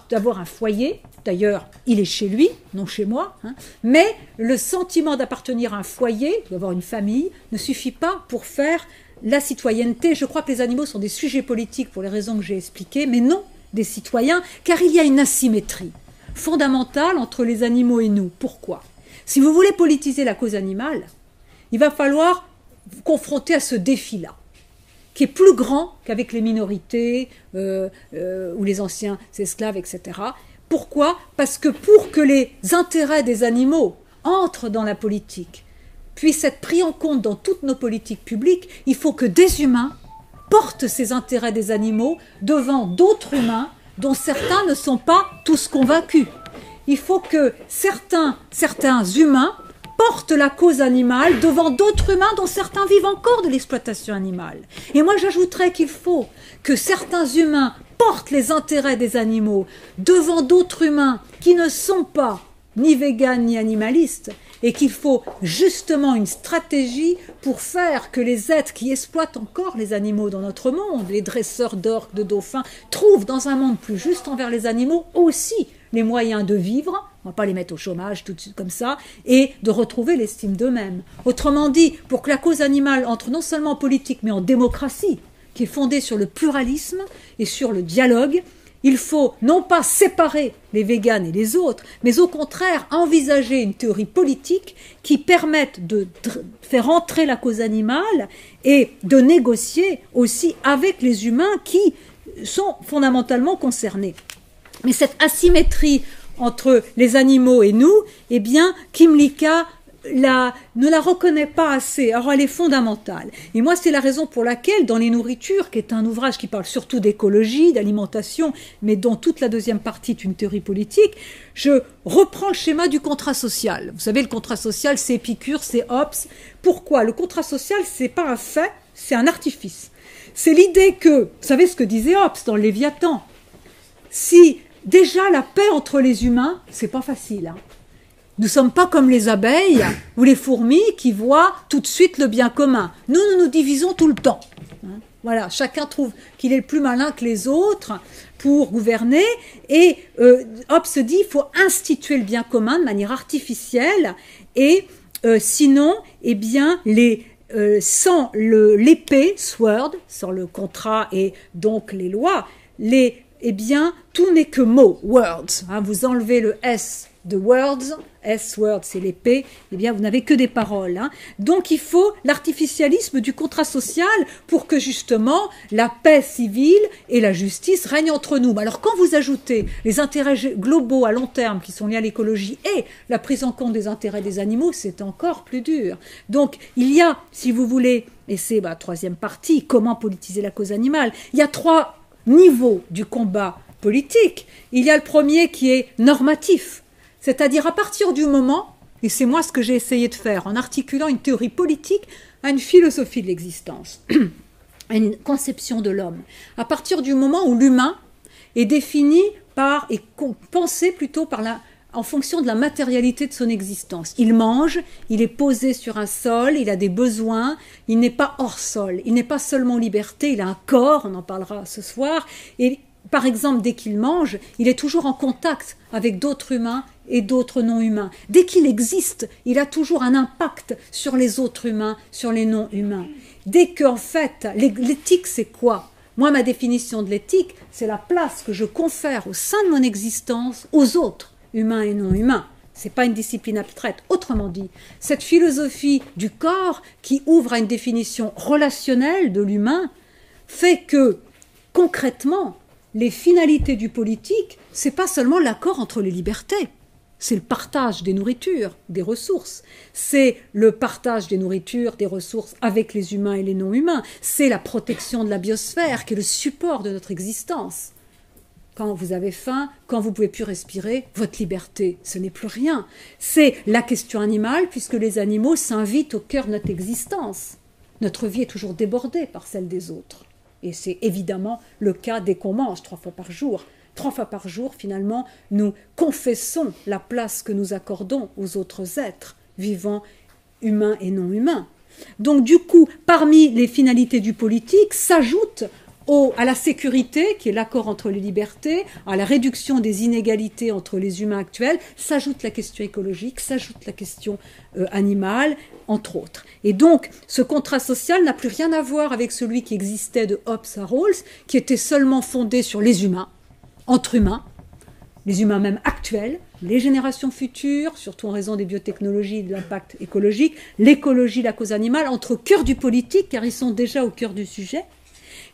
S1: d'avoir un foyer, d'ailleurs il est chez lui, non chez moi, mais le sentiment d'appartenir à un foyer, d'avoir une famille, ne suffit pas pour faire la citoyenneté. Je crois que les animaux sont des sujets politiques pour les raisons que j'ai expliquées, mais non des citoyens, car il y a une asymétrie fondamentale entre les animaux et nous. Pourquoi ? Si vous voulez politiser la cause animale, il va falloir vous confronter à ce défi-là, qui est plus grand qu'avec les minorités ou les anciens esclaves, etc. Pourquoi ? Parce que pour que les intérêts des animaux entrent dans la politique, puissent être pris en compte dans toutes nos politiques publiques, il faut que des humains portent ces intérêts des animaux devant d'autres humains dont certains ne sont pas tous convaincus. Il faut que certains humains portent la cause animale devant d'autres humains dont certains vivent encore de l'exploitation animale. Et moi j'ajouterais qu'il faut que certains humains portent les intérêts des animaux devant d'autres humains qui ne sont pas ni véganes ni animalistes, et qu'il faut justement une stratégie pour faire que les êtres qui exploitent encore les animaux dans notre monde, les dresseurs d'orques, de dauphins, trouvent dans un monde plus juste envers les animaux aussi les moyens de vivre, on ne va pas les mettre au chômage tout de suite comme ça, et de retrouver l'estime d'eux-mêmes. Autrement dit, pour que la cause animale entre non seulement en politique, mais en démocratie, qui est fondée sur le pluralisme et sur le dialogue, il faut non pas séparer les véganes et les autres, mais au contraire envisager une théorie politique qui permette de faire entrer la cause animale et de négocier aussi avec les humains qui sont fondamentalement concernés. Mais cette asymétrie entre les animaux et nous, eh bien, Kymlicka ne la reconnaît pas assez. Alors elle est fondamentale. Et moi, c'est la raison pour laquelle, dans Les Nourritures, qui est un ouvrage qui parle surtout d'écologie, d'alimentation, mais dont toute la deuxième partie est une théorie politique, je reprends le schéma du contrat social. Vous savez, le contrat social, c'est Épicure, c'est Hobbes. Pourquoi ? Le contrat social, c'est pas un fait, c'est un artifice. C'est l'idée que, vous savez ce que disait Hobbes dans le Léviathan, si déjà la paix entre les humains, c'est pas facile, Nous ne sommes pas comme les abeilles ou les fourmis qui voient tout de suite le bien commun. Nous nous divisons tout le temps. Voilà, chacun trouve qu'il est le plus malin que les autres pour gouverner. Et Hobbes se dit qu'il faut instituer le bien commun de manière artificielle. Et sinon, eh bien, sans l'épée, sword, sans le contrat et donc les lois, eh bien, tout n'est que mots, words. Vous enlevez le S de words, S-word, c'est l'épée, eh bien, vous n'avez que des paroles. Donc, il faut l'artificialisme du contrat social pour que, justement, la paix civile et la justice règnent entre nous. Alors, quand vous ajoutez les intérêts globaux à long terme qui sont liés à l'écologie et la prise en compte des intérêts des animaux, c'est encore plus dur. Donc, il y a, si vous voulez, et c'est la troisième partie, comment politiser la cause animale, il y a 3 niveaux du combat politique. Il y a le premier qui est normatif. C'est-à-dire à partir du moment, et c'est moi ce que j'ai essayé de faire en articulant une théorie politique à une philosophie de l'existence, à une conception de l'homme, à partir du moment où l'humain est défini par, et pensé plutôt en fonction de la matérialité de son existence. Il mange, il est posé sur un sol, il a des besoins, il n'est pas hors sol, il n'est pas seulement en liberté, il a un corps, on en parlera ce soir, et par exemple, dès qu'il mange, il est toujours en contact avec d'autres humains et d'autres non-humains. Dès qu'il existe, il a toujours un impact sur les autres humains, sur les non-humains. Dès qu'en fait, l'éthique, c'est quoi? Moi, ma définition de l'éthique, c'est la place que je confère au sein de mon existence aux autres, humains et non-humains. Ce n'est pas une discipline abstraite. Autrement dit, cette philosophie du corps qui ouvre à une définition relationnelle de l'humain fait que, concrètement, les finalités du politique, ce n'est pas seulement l'accord entre les libertés, c'est le partage des nourritures, des ressources, c'est le partage des nourritures, des ressources avec les humains et les non-humains, c'est la protection de la biosphère qui est le support de notre existence. Quand vous avez faim, quand vous ne pouvez plus respirer, votre liberté, ce n'est plus rien. C'est la question animale puisque les animaux s'invitent au cœur de notre existence. Notre vie est toujours débordée par celle des autres. Et c'est évidemment le cas dès qu'on mange 3 fois par jour. 3 fois par jour, finalement, nous confessons la place que nous accordons aux autres êtres, vivants, humains et non humains. Donc, du coup, parmi les finalités du politique s'ajoute à la sécurité, qui est l'accord entre les libertés, à la réduction des inégalités entre les humains actuels, s'ajoute la question écologique, s'ajoute la question animale, entre autres. Et donc, ce contrat social n'a plus rien à voir avec celui qui existait de Hobbes à Rawls, qui était seulement fondé sur les humains, entre humains, les humains même actuels, les générations futures, surtout en raison des biotechnologies et de l'impact écologique, l'écologie, la cause animale, entre au cœur du politique, car ils sont déjà au cœur du sujet.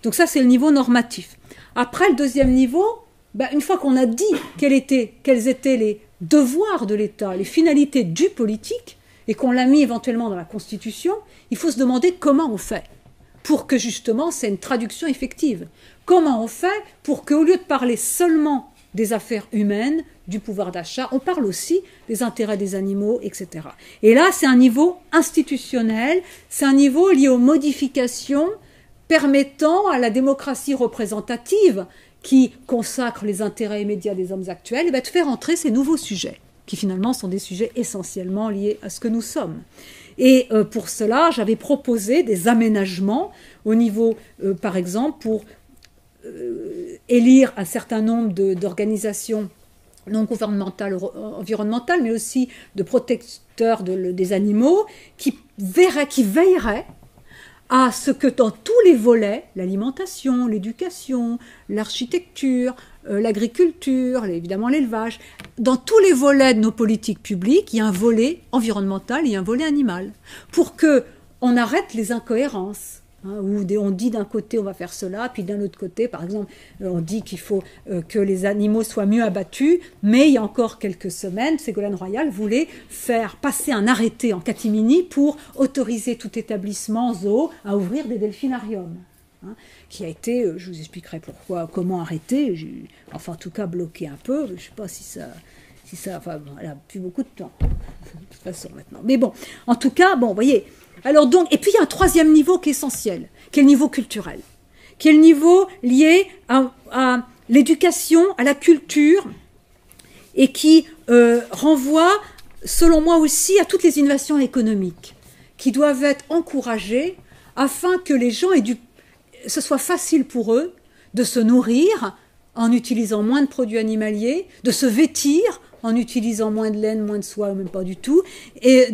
S1: Donc ça, c'est le niveau normatif. Après, le deuxième niveau, une fois qu'on a dit quels étaient les devoirs de l'État, les finalités du politique, et qu'on l'a mis éventuellement dans la Constitution, il faut se demander comment on fait pour que justement c'est une traduction effective. Comment on fait pour qu'au lieu de parler seulement des affaires humaines, du pouvoir d'achat, on parle aussi des intérêts des animaux, etc. Et là, c'est un niveau institutionnel, c'est un niveau lié aux modifications permettant à la démocratie représentative qui consacre les intérêts immédiats des hommes actuels, de faire entrer ces nouveaux sujets, qui finalement sont des sujets essentiellement liés à ce que nous sommes. Et pour cela, j'avais proposé des aménagements au niveau, par exemple, pour élire un certain nombre d'organisations non gouvernementales, environnementales, mais aussi de protecteurs des animaux, qui veilleraient à ce que dans tous les volets, l'alimentation, l'éducation, l'architecture, l'agriculture, évidemment l'élevage, dans tous les volets de nos politiques publiques, il y a un volet environnemental et un volet animal, pour qu'on arrête les incohérences. Où on dit d'un côté on va faire cela, puis d'un autre côté, par exemple, on dit qu'il faut que les animaux soient mieux abattus, mais il y a encore quelques semaines, Ségolène Royal voulait faire passer un arrêté en catimini pour autoriser tout établissement zoo à ouvrir des delphinariums, qui a été, je vous expliquerai comment arrêter, enfin en tout cas bloqué un peu, je ne sais pas si ça enfin, bon, elle n'a plus beaucoup de temps, de toute façon maintenant. Mais bon, en tout cas, bon, vous voyez. Alors donc, et puis il y a un troisième niveau qui est essentiel, qui est le niveau culturel, qui est le niveau lié à l'éducation, à la culture, et qui renvoie selon moi aussi, à toutes les innovations économiques qui doivent être encouragées afin que les gens ce soit facile pour eux de se nourrir en utilisant moins de produits animaliers, de se vêtir en utilisant moins de laine, moins de soie, ou même pas du tout, et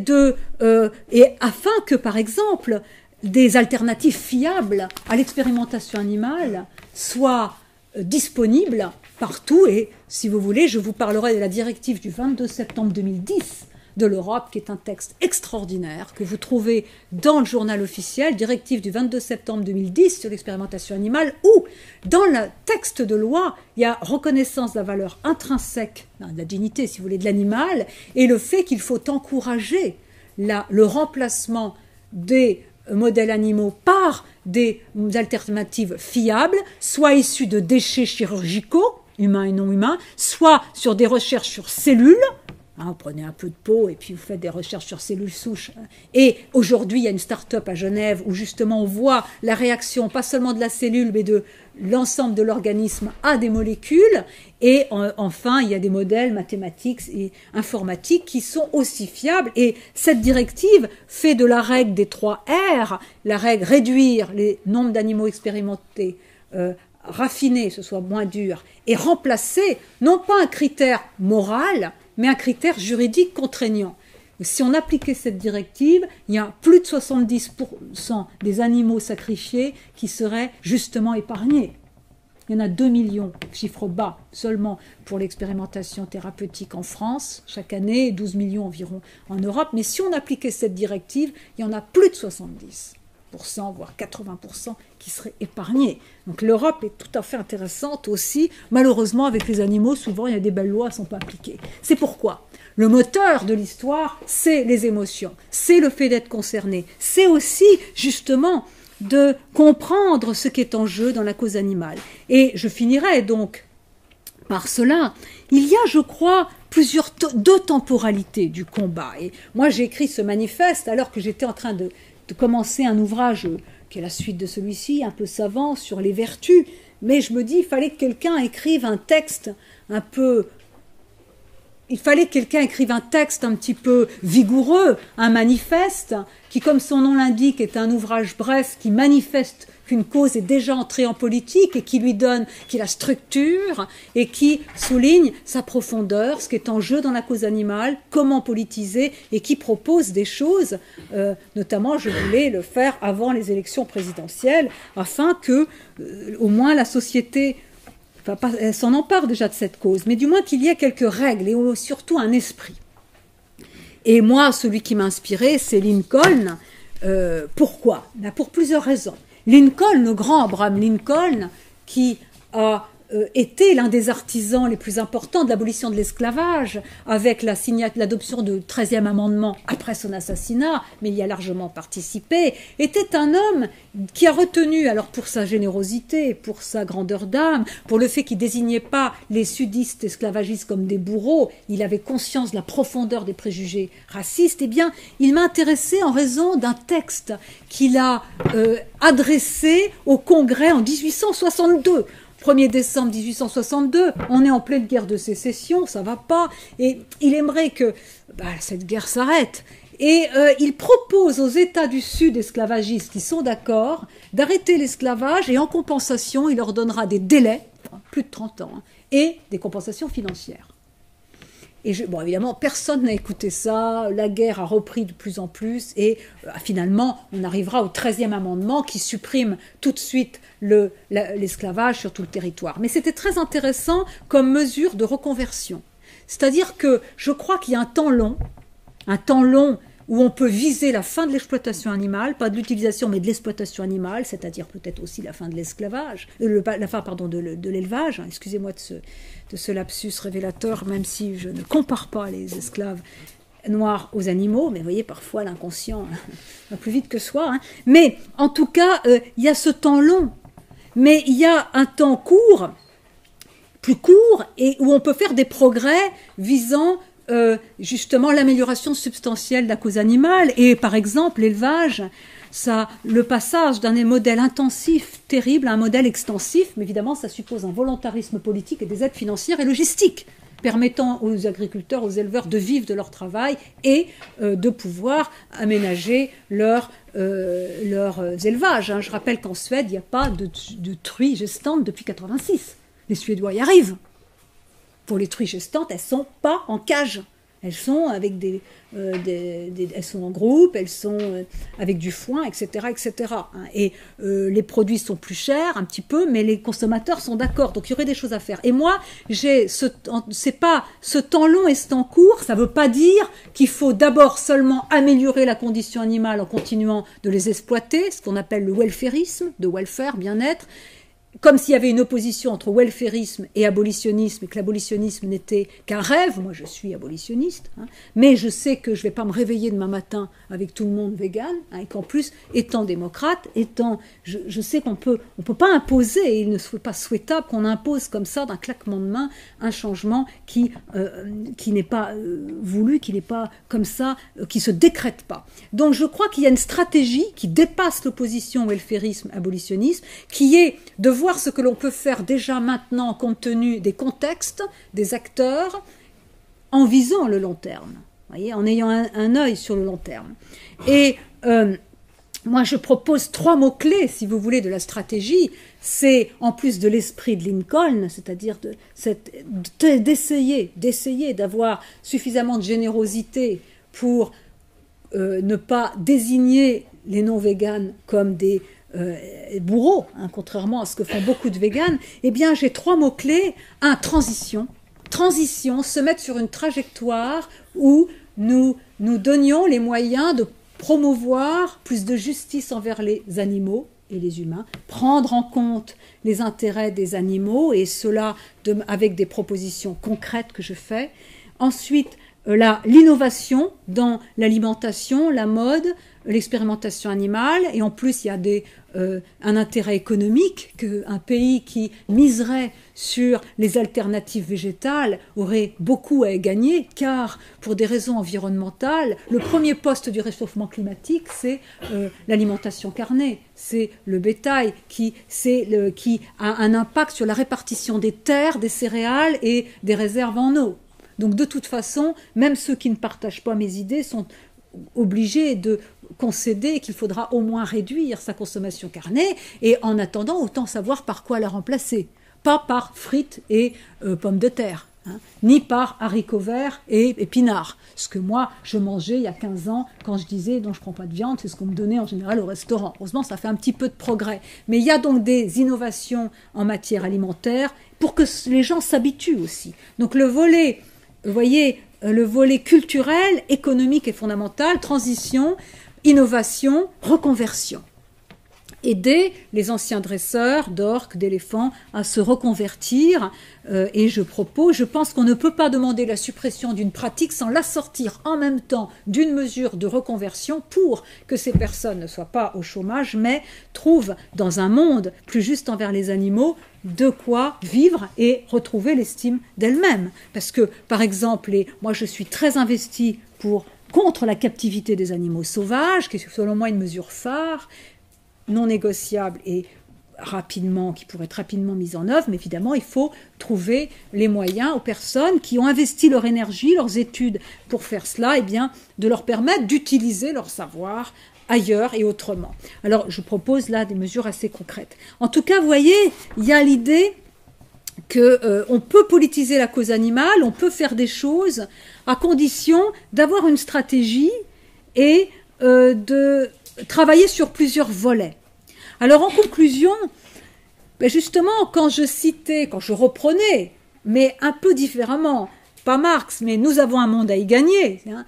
S1: afin que, par exemple, des alternatives fiables à l'expérimentation animale soient disponibles partout. Et si vous voulez, je vous parlerai de la directive du 22 septembre 2010 de l'Europe, qui est un texte extraordinaire que vous trouvez dans le journal officiel, directive du 22 septembre 2010 sur l'expérimentation animale, où dans le texte de loi, il y a reconnaissance de la valeur intrinsèque, de la dignité, si vous voulez, de l'animal, et le fait qu'il faut encourager le remplacement des modèles animaux par des alternatives fiables, soit issues de déchets chirurgicaux, humains et non humains, soit sur des recherches sur cellules. Vous prenez un peu de peau et puis vous faites des recherches sur cellules souches. Et aujourd'hui, il y a une start-up à Genève où justement on voit la réaction, pas seulement de la cellule, mais de l'ensemble de l'organisme à des molécules. Et enfin, il y a des modèles mathématiques et informatiques qui sont aussi fiables. Et cette directive fait de la règle des 3 R, la règle réduire les nombres d'animaux expérimentés, raffiner, ce soit moins dur, et remplacer non pas un critère moral, mais un critère juridique contraignant. Si on appliquait cette directive, il y a plus de 70% des animaux sacrifiés qui seraient justement épargnés. Il y en a 2 millions, chiffre bas, seulement pour l'expérimentation thérapeutique en France, chaque année, 12 millions environ en Europe. Mais si on appliquait cette directive, il y en a plus de 70%, voire 80% qui seraient épargnés. Donc l'Europe est tout à fait intéressante aussi. Malheureusement, avec les animaux, souvent, il y a des belles lois qui ne sont pas appliquées. C'est pourquoi le moteur de l'histoire, c'est les émotions, c'est le fait d'être concerné, c'est aussi, justement, de comprendre ce qui est en jeu dans la cause animale. Et je finirai donc par cela. Il y a, je crois, deux temporalités du combat. Et moi, j'ai écrit ce manifeste alors que j'étais en train de commencer un ouvrage qui est la suite de celui-ci, un peu savant, sur les vertus. Mais je me dis, il fallait que quelqu'un écrive un texte un peu... Il fallait que quelqu'un écrive un texte un petit peu vigoureux, un manifeste, qui, comme son nom l'indique, est un ouvrage bref qui manifeste qu'une cause est déjà entrée en politique et qui la structure et qui souligne sa profondeur, ce qui est en jeu dans la cause animale, comment politiser et qui propose des choses. Notamment, je voulais le faire avant les élections présidentielles afin que, au moins, la société... Enfin, elle s'en empare déjà de cette cause, mais du moins qu'il y ait quelques règles et surtout un esprit. Et moi, celui qui m'a inspiré, c'est Lincoln. Pourquoi ? Pour plusieurs raisons. Lincoln, le grand Abraham Lincoln, qui a été l'un des artisans les plus importants de l'abolition de l'esclavage, avec l'adoption du 13e amendement après son assassinat, mais il y a largement participé, était un homme qui a retenu, alors pour sa générosité, pour sa grandeur d'âme, pour le fait qu'il désignait pas les sudistes esclavagistes comme des bourreaux, il avait conscience de la profondeur des préjugés racistes, eh bien, il m'a intéressé en raison d'un texte qu'il a adressé au Congrès en 1862. 1er décembre 1862, on est en pleine guerre de sécession, ça va pas, et il aimerait que cette guerre s'arrête. Et il propose aux États du Sud esclavagistes qui sont d'accord d'arrêter l'esclavage et en compensation, il leur donnera des délais, plus de 30 ans, et des compensations financières. Et évidemment, personne n'a écouté ça, la guerre a repris de plus en plus, et finalement, on arrivera au 13e amendement qui supprime tout de suite l'esclavage sur tout le territoire. Mais c'était très intéressant comme mesure de reconversion. C'est-à-dire que je crois qu'il y a un temps long où on peut viser la fin de l'exploitation animale, pas de l'utilisation mais de l'exploitation animale, c'est-à-dire peut-être aussi la fin de l'esclavage, la fin de l'élevage, excusez-moi de ce lapsus révélateur, même si je ne compare pas les esclaves noirs aux animaux, mais vous voyez, parfois l'inconscient va plus vite que soi. Mais en tout cas, il y a ce temps long, mais il y a un temps plus court, et où on peut faire des progrès visant justement l'amélioration substantielle de la cause animale. Et par exemple, l'élevage, le passage d'un modèle intensif terrible à un modèle extensif, mais évidemment ça suppose un volontarisme politique et des aides financières et logistiques. permettant aux agriculteurs, aux éleveurs de vivre de leur travail et de pouvoir aménager leurs élevages. Hein. Je rappelle qu'en Suède, il n'y a pas de truies gestantes depuis 86. Les Suédois y arrivent. Pour les truies gestantes, elles ne sont pas en cage. Elles sont avec elles sont en groupe, elles sont avec du foin, etc., etc. Et les produits sont plus chers, un petit peu, mais les consommateurs sont d'accord. Donc il y aurait des choses à faire. Et moi, c'est pas ce temps long et ce temps court. Ça ne veut pas dire qu'il faut d'abord seulement améliorer la condition animale en continuant de les exploiter, ce qu'on appelle le welfarisme, de welfare, bien-être. Comme s'il y avait une opposition entre welfarisme et abolitionnisme, et que l'abolitionnisme n'était qu'un rêve. Moi, je suis abolitionniste, hein, mais je sais que je ne vais pas me réveiller demain matin avec tout le monde vegan, hein, et qu'en plus, étant démocrate, je sais qu'on peut pas imposer, et il ne serait pas souhaitable qu'on impose comme ça, d'un claquement de main, un changement qui n'est pas voulu, qui n'est pas comme ça, qui se décrète pas. Donc, je crois qu'il y a une stratégie qui dépasse l'opposition welfarisme-abolitionnisme, qui est de voir ce que l'on peut faire déjà maintenant compte tenu des contextes, des acteurs, en visant le long terme, voyez, en ayant un œil sur le long terme. Et moi, je propose 3 mots-clés, si vous voulez, de la stratégie. C'est, en plus de l'esprit de Lincoln, c'est-à-dire d'essayer d'avoir suffisamment de générosité pour ne pas désigner les non-véganes comme des bourreaux, hein, contrairement à ce que font beaucoup de véganes. Eh bien, j'ai 3 mots-clés. 1, transition. Transition, se mettre sur une trajectoire où nous donnions les moyens de promouvoir plus de justice envers les animaux et les humains, prendre en compte les intérêts des animaux, et cela avec des propositions concrètes que je fais. Ensuite, l'innovation dans l'alimentation, la mode, l'expérimentation animale, et en plus il y a un intérêt économique, qu'un pays qui miserait sur les alternatives végétales aurait beaucoup à gagner, car pour des raisons environnementales, le premier poste du réchauffement climatique, c'est l'alimentation carnée, c'est le bétail qui a un impact sur la répartition des terres, des céréales et des réserves en eau. Donc de toute façon, même ceux qui ne partagent pas mes idées sont obligés de concéder qu'il faudra au moins réduire sa consommation carnée, et en attendant, autant savoir par quoi la remplacer. Pas par frites et pommes de terre, hein, ni par haricots verts et épinards. Ce que moi, je mangeais il y a 15 ans, quand je disais non, je ne prends pas de viande, c'est ce qu'on me donnait en général au restaurant. Heureusement, ça fait un petit peu de progrès. Mais il y a donc des innovations en matière alimentaire pour que les gens s'habituent aussi. Donc le volet, vous voyez, le volet culturel, économique et fondamental, transition, innovation, reconversion. Aider les anciens dresseurs d'orques, d'éléphants à se reconvertir. Et je pense qu'on ne peut pas demander la suppression d'une pratique sans l'assortir en même temps d'une mesure de reconversion pour que ces personnes ne soient pas au chômage, mais trouvent dans un monde plus juste envers les animaux de quoi vivre et retrouver l'estime d'elles-mêmes. Parce que, par exemple, moi je suis très investie contre la captivité des animaux sauvages, qui est selon moi une mesure phare, non négociable et qui pourrait être rapidement mise en œuvre, mais évidemment il faut trouver les moyens aux personnes qui ont investi leur énergie, leurs études pour faire cela, et bien de leur permettre d'utiliser leur savoir ailleurs et autrement. Alors je propose là des mesures assez concrètes. En tout cas, vous voyez, il y a l'idée qu'on peut politiser la cause animale, on peut faire des choses à condition d'avoir une stratégie et de travailler sur plusieurs volets. Alors en conclusion, justement, quand je reprenais, mais un peu différemment, pas Marx, mais nous avons un monde à y gagner, hein,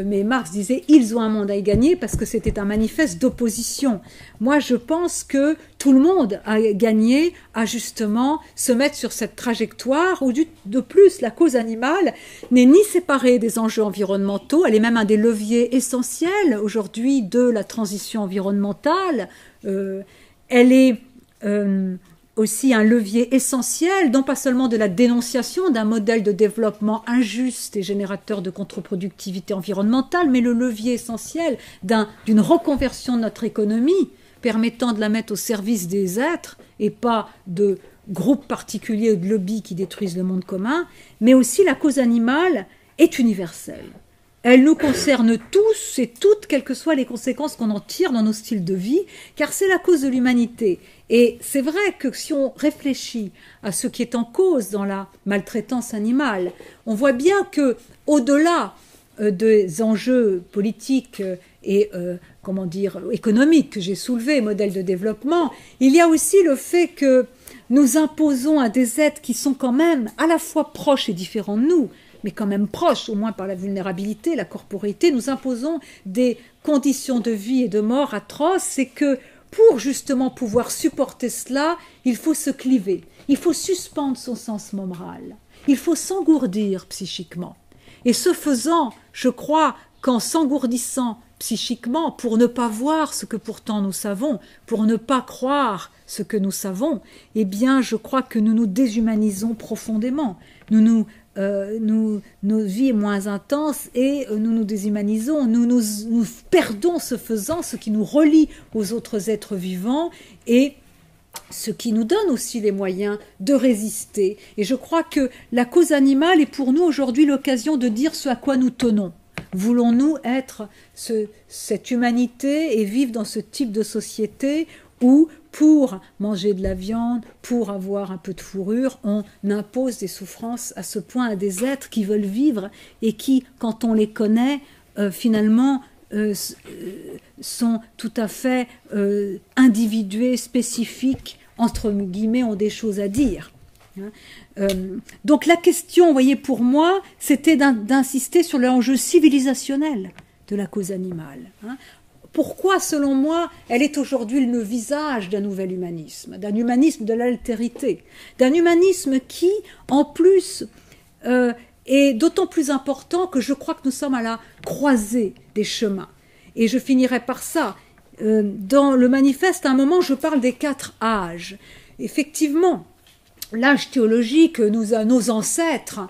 S1: mais Marx disait ils ont un monde à y gagner parce que c'était un manifeste d'opposition. Moi je pense que tout le monde a gagné à justement se mettre sur cette trajectoire où de plus la cause animale n'est ni séparée des enjeux environnementaux, elle est même un des leviers essentiels aujourd'hui de la transition environnementale, elle est aussi un levier essentiel, non pas seulement de la dénonciation d'un modèle de développement injuste et générateur de contre-productivité environnementale, mais le levier essentiel d'une reconversion de notre économie, permettant de la mettre au service des êtres et pas de groupes particuliers de lobbies qui détruisent le monde commun, mais aussi la cause animale est universelle. Elle nous concerne tous et toutes, quelles que soient les conséquences qu'on en tire dans nos styles de vie, car c'est la cause de l'humanité. Et c'est vrai que si on réfléchit à ce qui est en cause dans la maltraitance animale, on voit bien que, au-delà des enjeux politiques et économiques que j'ai soulevés, modèles de développement, il y a aussi le fait que nous imposons à des êtres qui sont quand même à la fois proches et différents de nous, mais quand même proches, au moins par la vulnérabilité, la corporéité, nous imposons des conditions de vie et de mort atroces. C'est que pour justement pouvoir supporter cela, il faut se cliver, il faut suspendre son sens moral, il faut s'engourdir psychiquement. Et ce faisant, je crois qu'en s'engourdissant psychiquement, pour ne pas voir ce que pourtant nous savons, pour ne pas croire ce que nous savons, eh bien, je crois que nous nous déshumanisons profondément. Nos vies est moins intense et nous nous déshumanisons, nous perdons ce faisant ce qui nous relie aux autres êtres vivants et ce qui nous donne aussi les moyens de résister. Et je crois que la cause animale est pour nous aujourd'hui l'occasion de dire ce à quoi nous tenons. Voulons-nous être cette humanité et vivre dans ce type de société où, pour manger de la viande, pour avoir un peu de fourrure, on impose des souffrances à ce point à des êtres qui veulent vivre et qui, quand on les connaît, finalement sont tout à fait individués, spécifiques, entre guillemets, ont des choses à dire. Donc la question, vous voyez, pour moi, c'était d'insister sur l'enjeu civilisationnel de la cause animale. Pourquoi, selon moi, elle est aujourd'hui le visage d'un nouvel humanisme, d'un humanisme de l'altérité, d'un humanisme qui, en plus, est d'autant plus important que je crois que nous sommes à la croisée des chemins. Et je finirai par ça. Dans le manifeste, à un moment, je parle des 4 âges. Effectivement, l'âge théologique, nos ancêtres,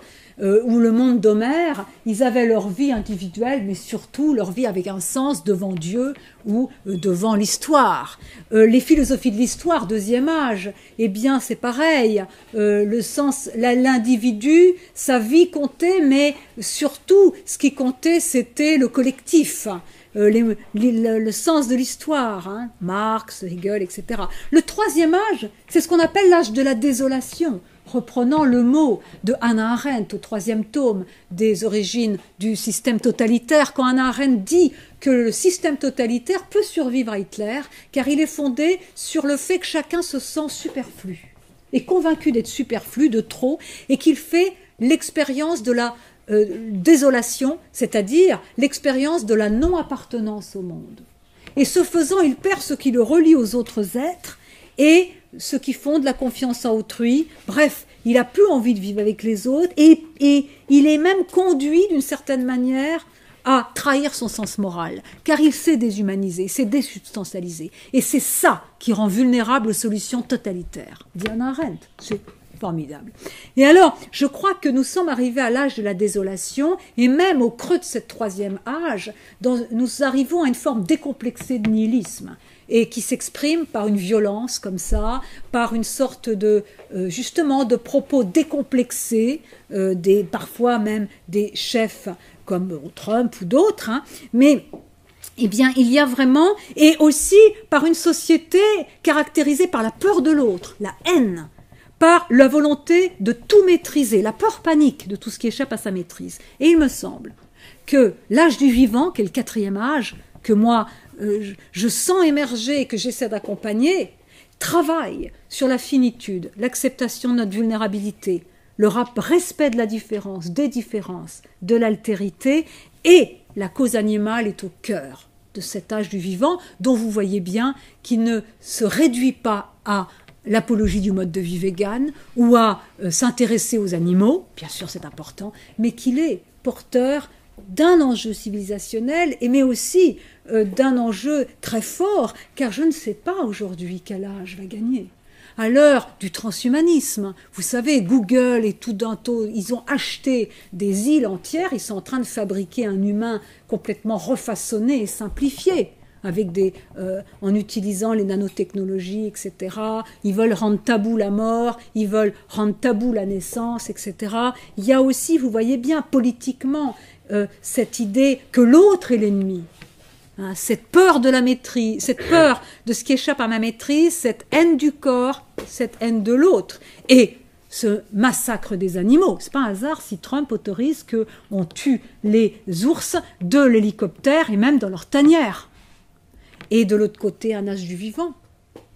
S1: ou le monde d'Homère, ils avaient leur vie individuelle, mais surtout leur vie avec un sens devant Dieu ou devant l'histoire. Les philosophies de l'histoire, 2e âge, eh bien c'est pareil. Le sens, l'individu, sa vie comptait, mais surtout ce qui comptait, c'était le collectif. Le sens de l'histoire, Marx, Hegel, etc. Le 3e âge, c'est ce qu'on appelle l'âge de la désolation. Reprenant le mot de Hannah Arendt au 3e tome des origines du système totalitaire, quand Hannah Arendt dit que le système totalitaire peut survivre à Hitler, car il est fondé sur le fait que chacun se sent superflu, est convaincu d'être superflu, de trop, et qu'il fait l'expérience de la désolation, c'est-à-dire l'expérience de la non-appartenance au monde. Et ce faisant, il perd ce qui le relie aux autres êtres et ce qui fonde la confiance en autrui. Bref, il n'a plus envie de vivre avec les autres et il est même conduit d'une certaine manière à trahir son sens moral, car il s'est déshumanisé, s'est désubstantialisé. Et c'est ça qui rend vulnérable aux solutions totalitaires. Dit Hannah Arendt, c'est formidable. Et alors, je crois que nous sommes arrivés à l'âge de la désolation, et même au creux de ce 3e âge, nous arrivons à une forme décomplexée de nihilisme, et qui s'exprime par une violence comme ça, par une sorte de, justement, de propos décomplexés, parfois même des chefs comme Trump ou d'autres, mais eh bien, il y a vraiment, et aussi par une société caractérisée par la peur de l'autre, la haine, par la volonté de tout maîtriser, la peur panique de tout ce qui échappe à sa maîtrise. Et il me semble que l'âge du vivant, qui est le 4e âge, que moi je sens émerger et que j'essaie d'accompagner, travaille sur la finitude, l'acceptation de notre vulnérabilité, le respect de la différence, des différences, de l'altérité, et la cause animale est au cœur de cet âge du vivant, dont vous voyez bien qu'il ne se réduit pas à l'apologie du mode de vie vegan ou à s'intéresser aux animaux, bien sûr c'est important, mais qu'il est porteur d'un enjeu civilisationnel, mais aussi d'un enjeu très fort, car je ne sais pas aujourd'hui quel âge va gagner. À l'heure du transhumanisme, vous savez, Google et tout d'un tout, ils ont acheté des îles entières, ils sont en train de fabriquer un humain complètement refaçonné et simplifié. en utilisant les nanotechnologies, etc. Ils veulent rendre tabou la mort, ils veulent rendre tabou la naissance, etc. Il y a aussi, vous voyez bien, politiquement, cette idée que l'autre est l'ennemi. Hein, cette peur de la maîtrise, cette peur de ce qui échappe à ma maîtrise, cette haine du corps, cette haine de l'autre. Et ce massacre des animaux. Ce n'est pas un hasard si Trump autorise qu'on tue les ours de l'hélicoptère et même dans leur tanière. Et de l'autre côté, un âge du vivant,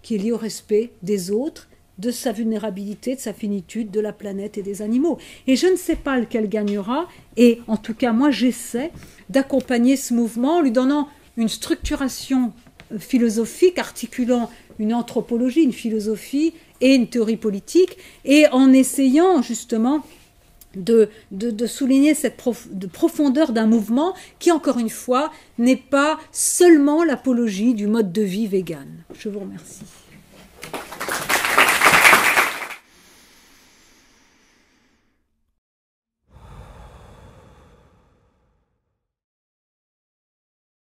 S1: qui est lié au respect des autres, de sa vulnérabilité, de sa finitude, de la planète et des animaux. Et je ne sais pas lequel gagnera, et en tout cas, moi, j'essaie d'accompagner ce mouvement en lui donnant une structuration philosophique, articulant une anthropologie, une philosophie et une théorie politique, et en essayant justement de souligner cette profondeur d'un mouvement qui, encore une fois, n'est pas seulement l'apologie du mode de vie vegan. Je vous remercie.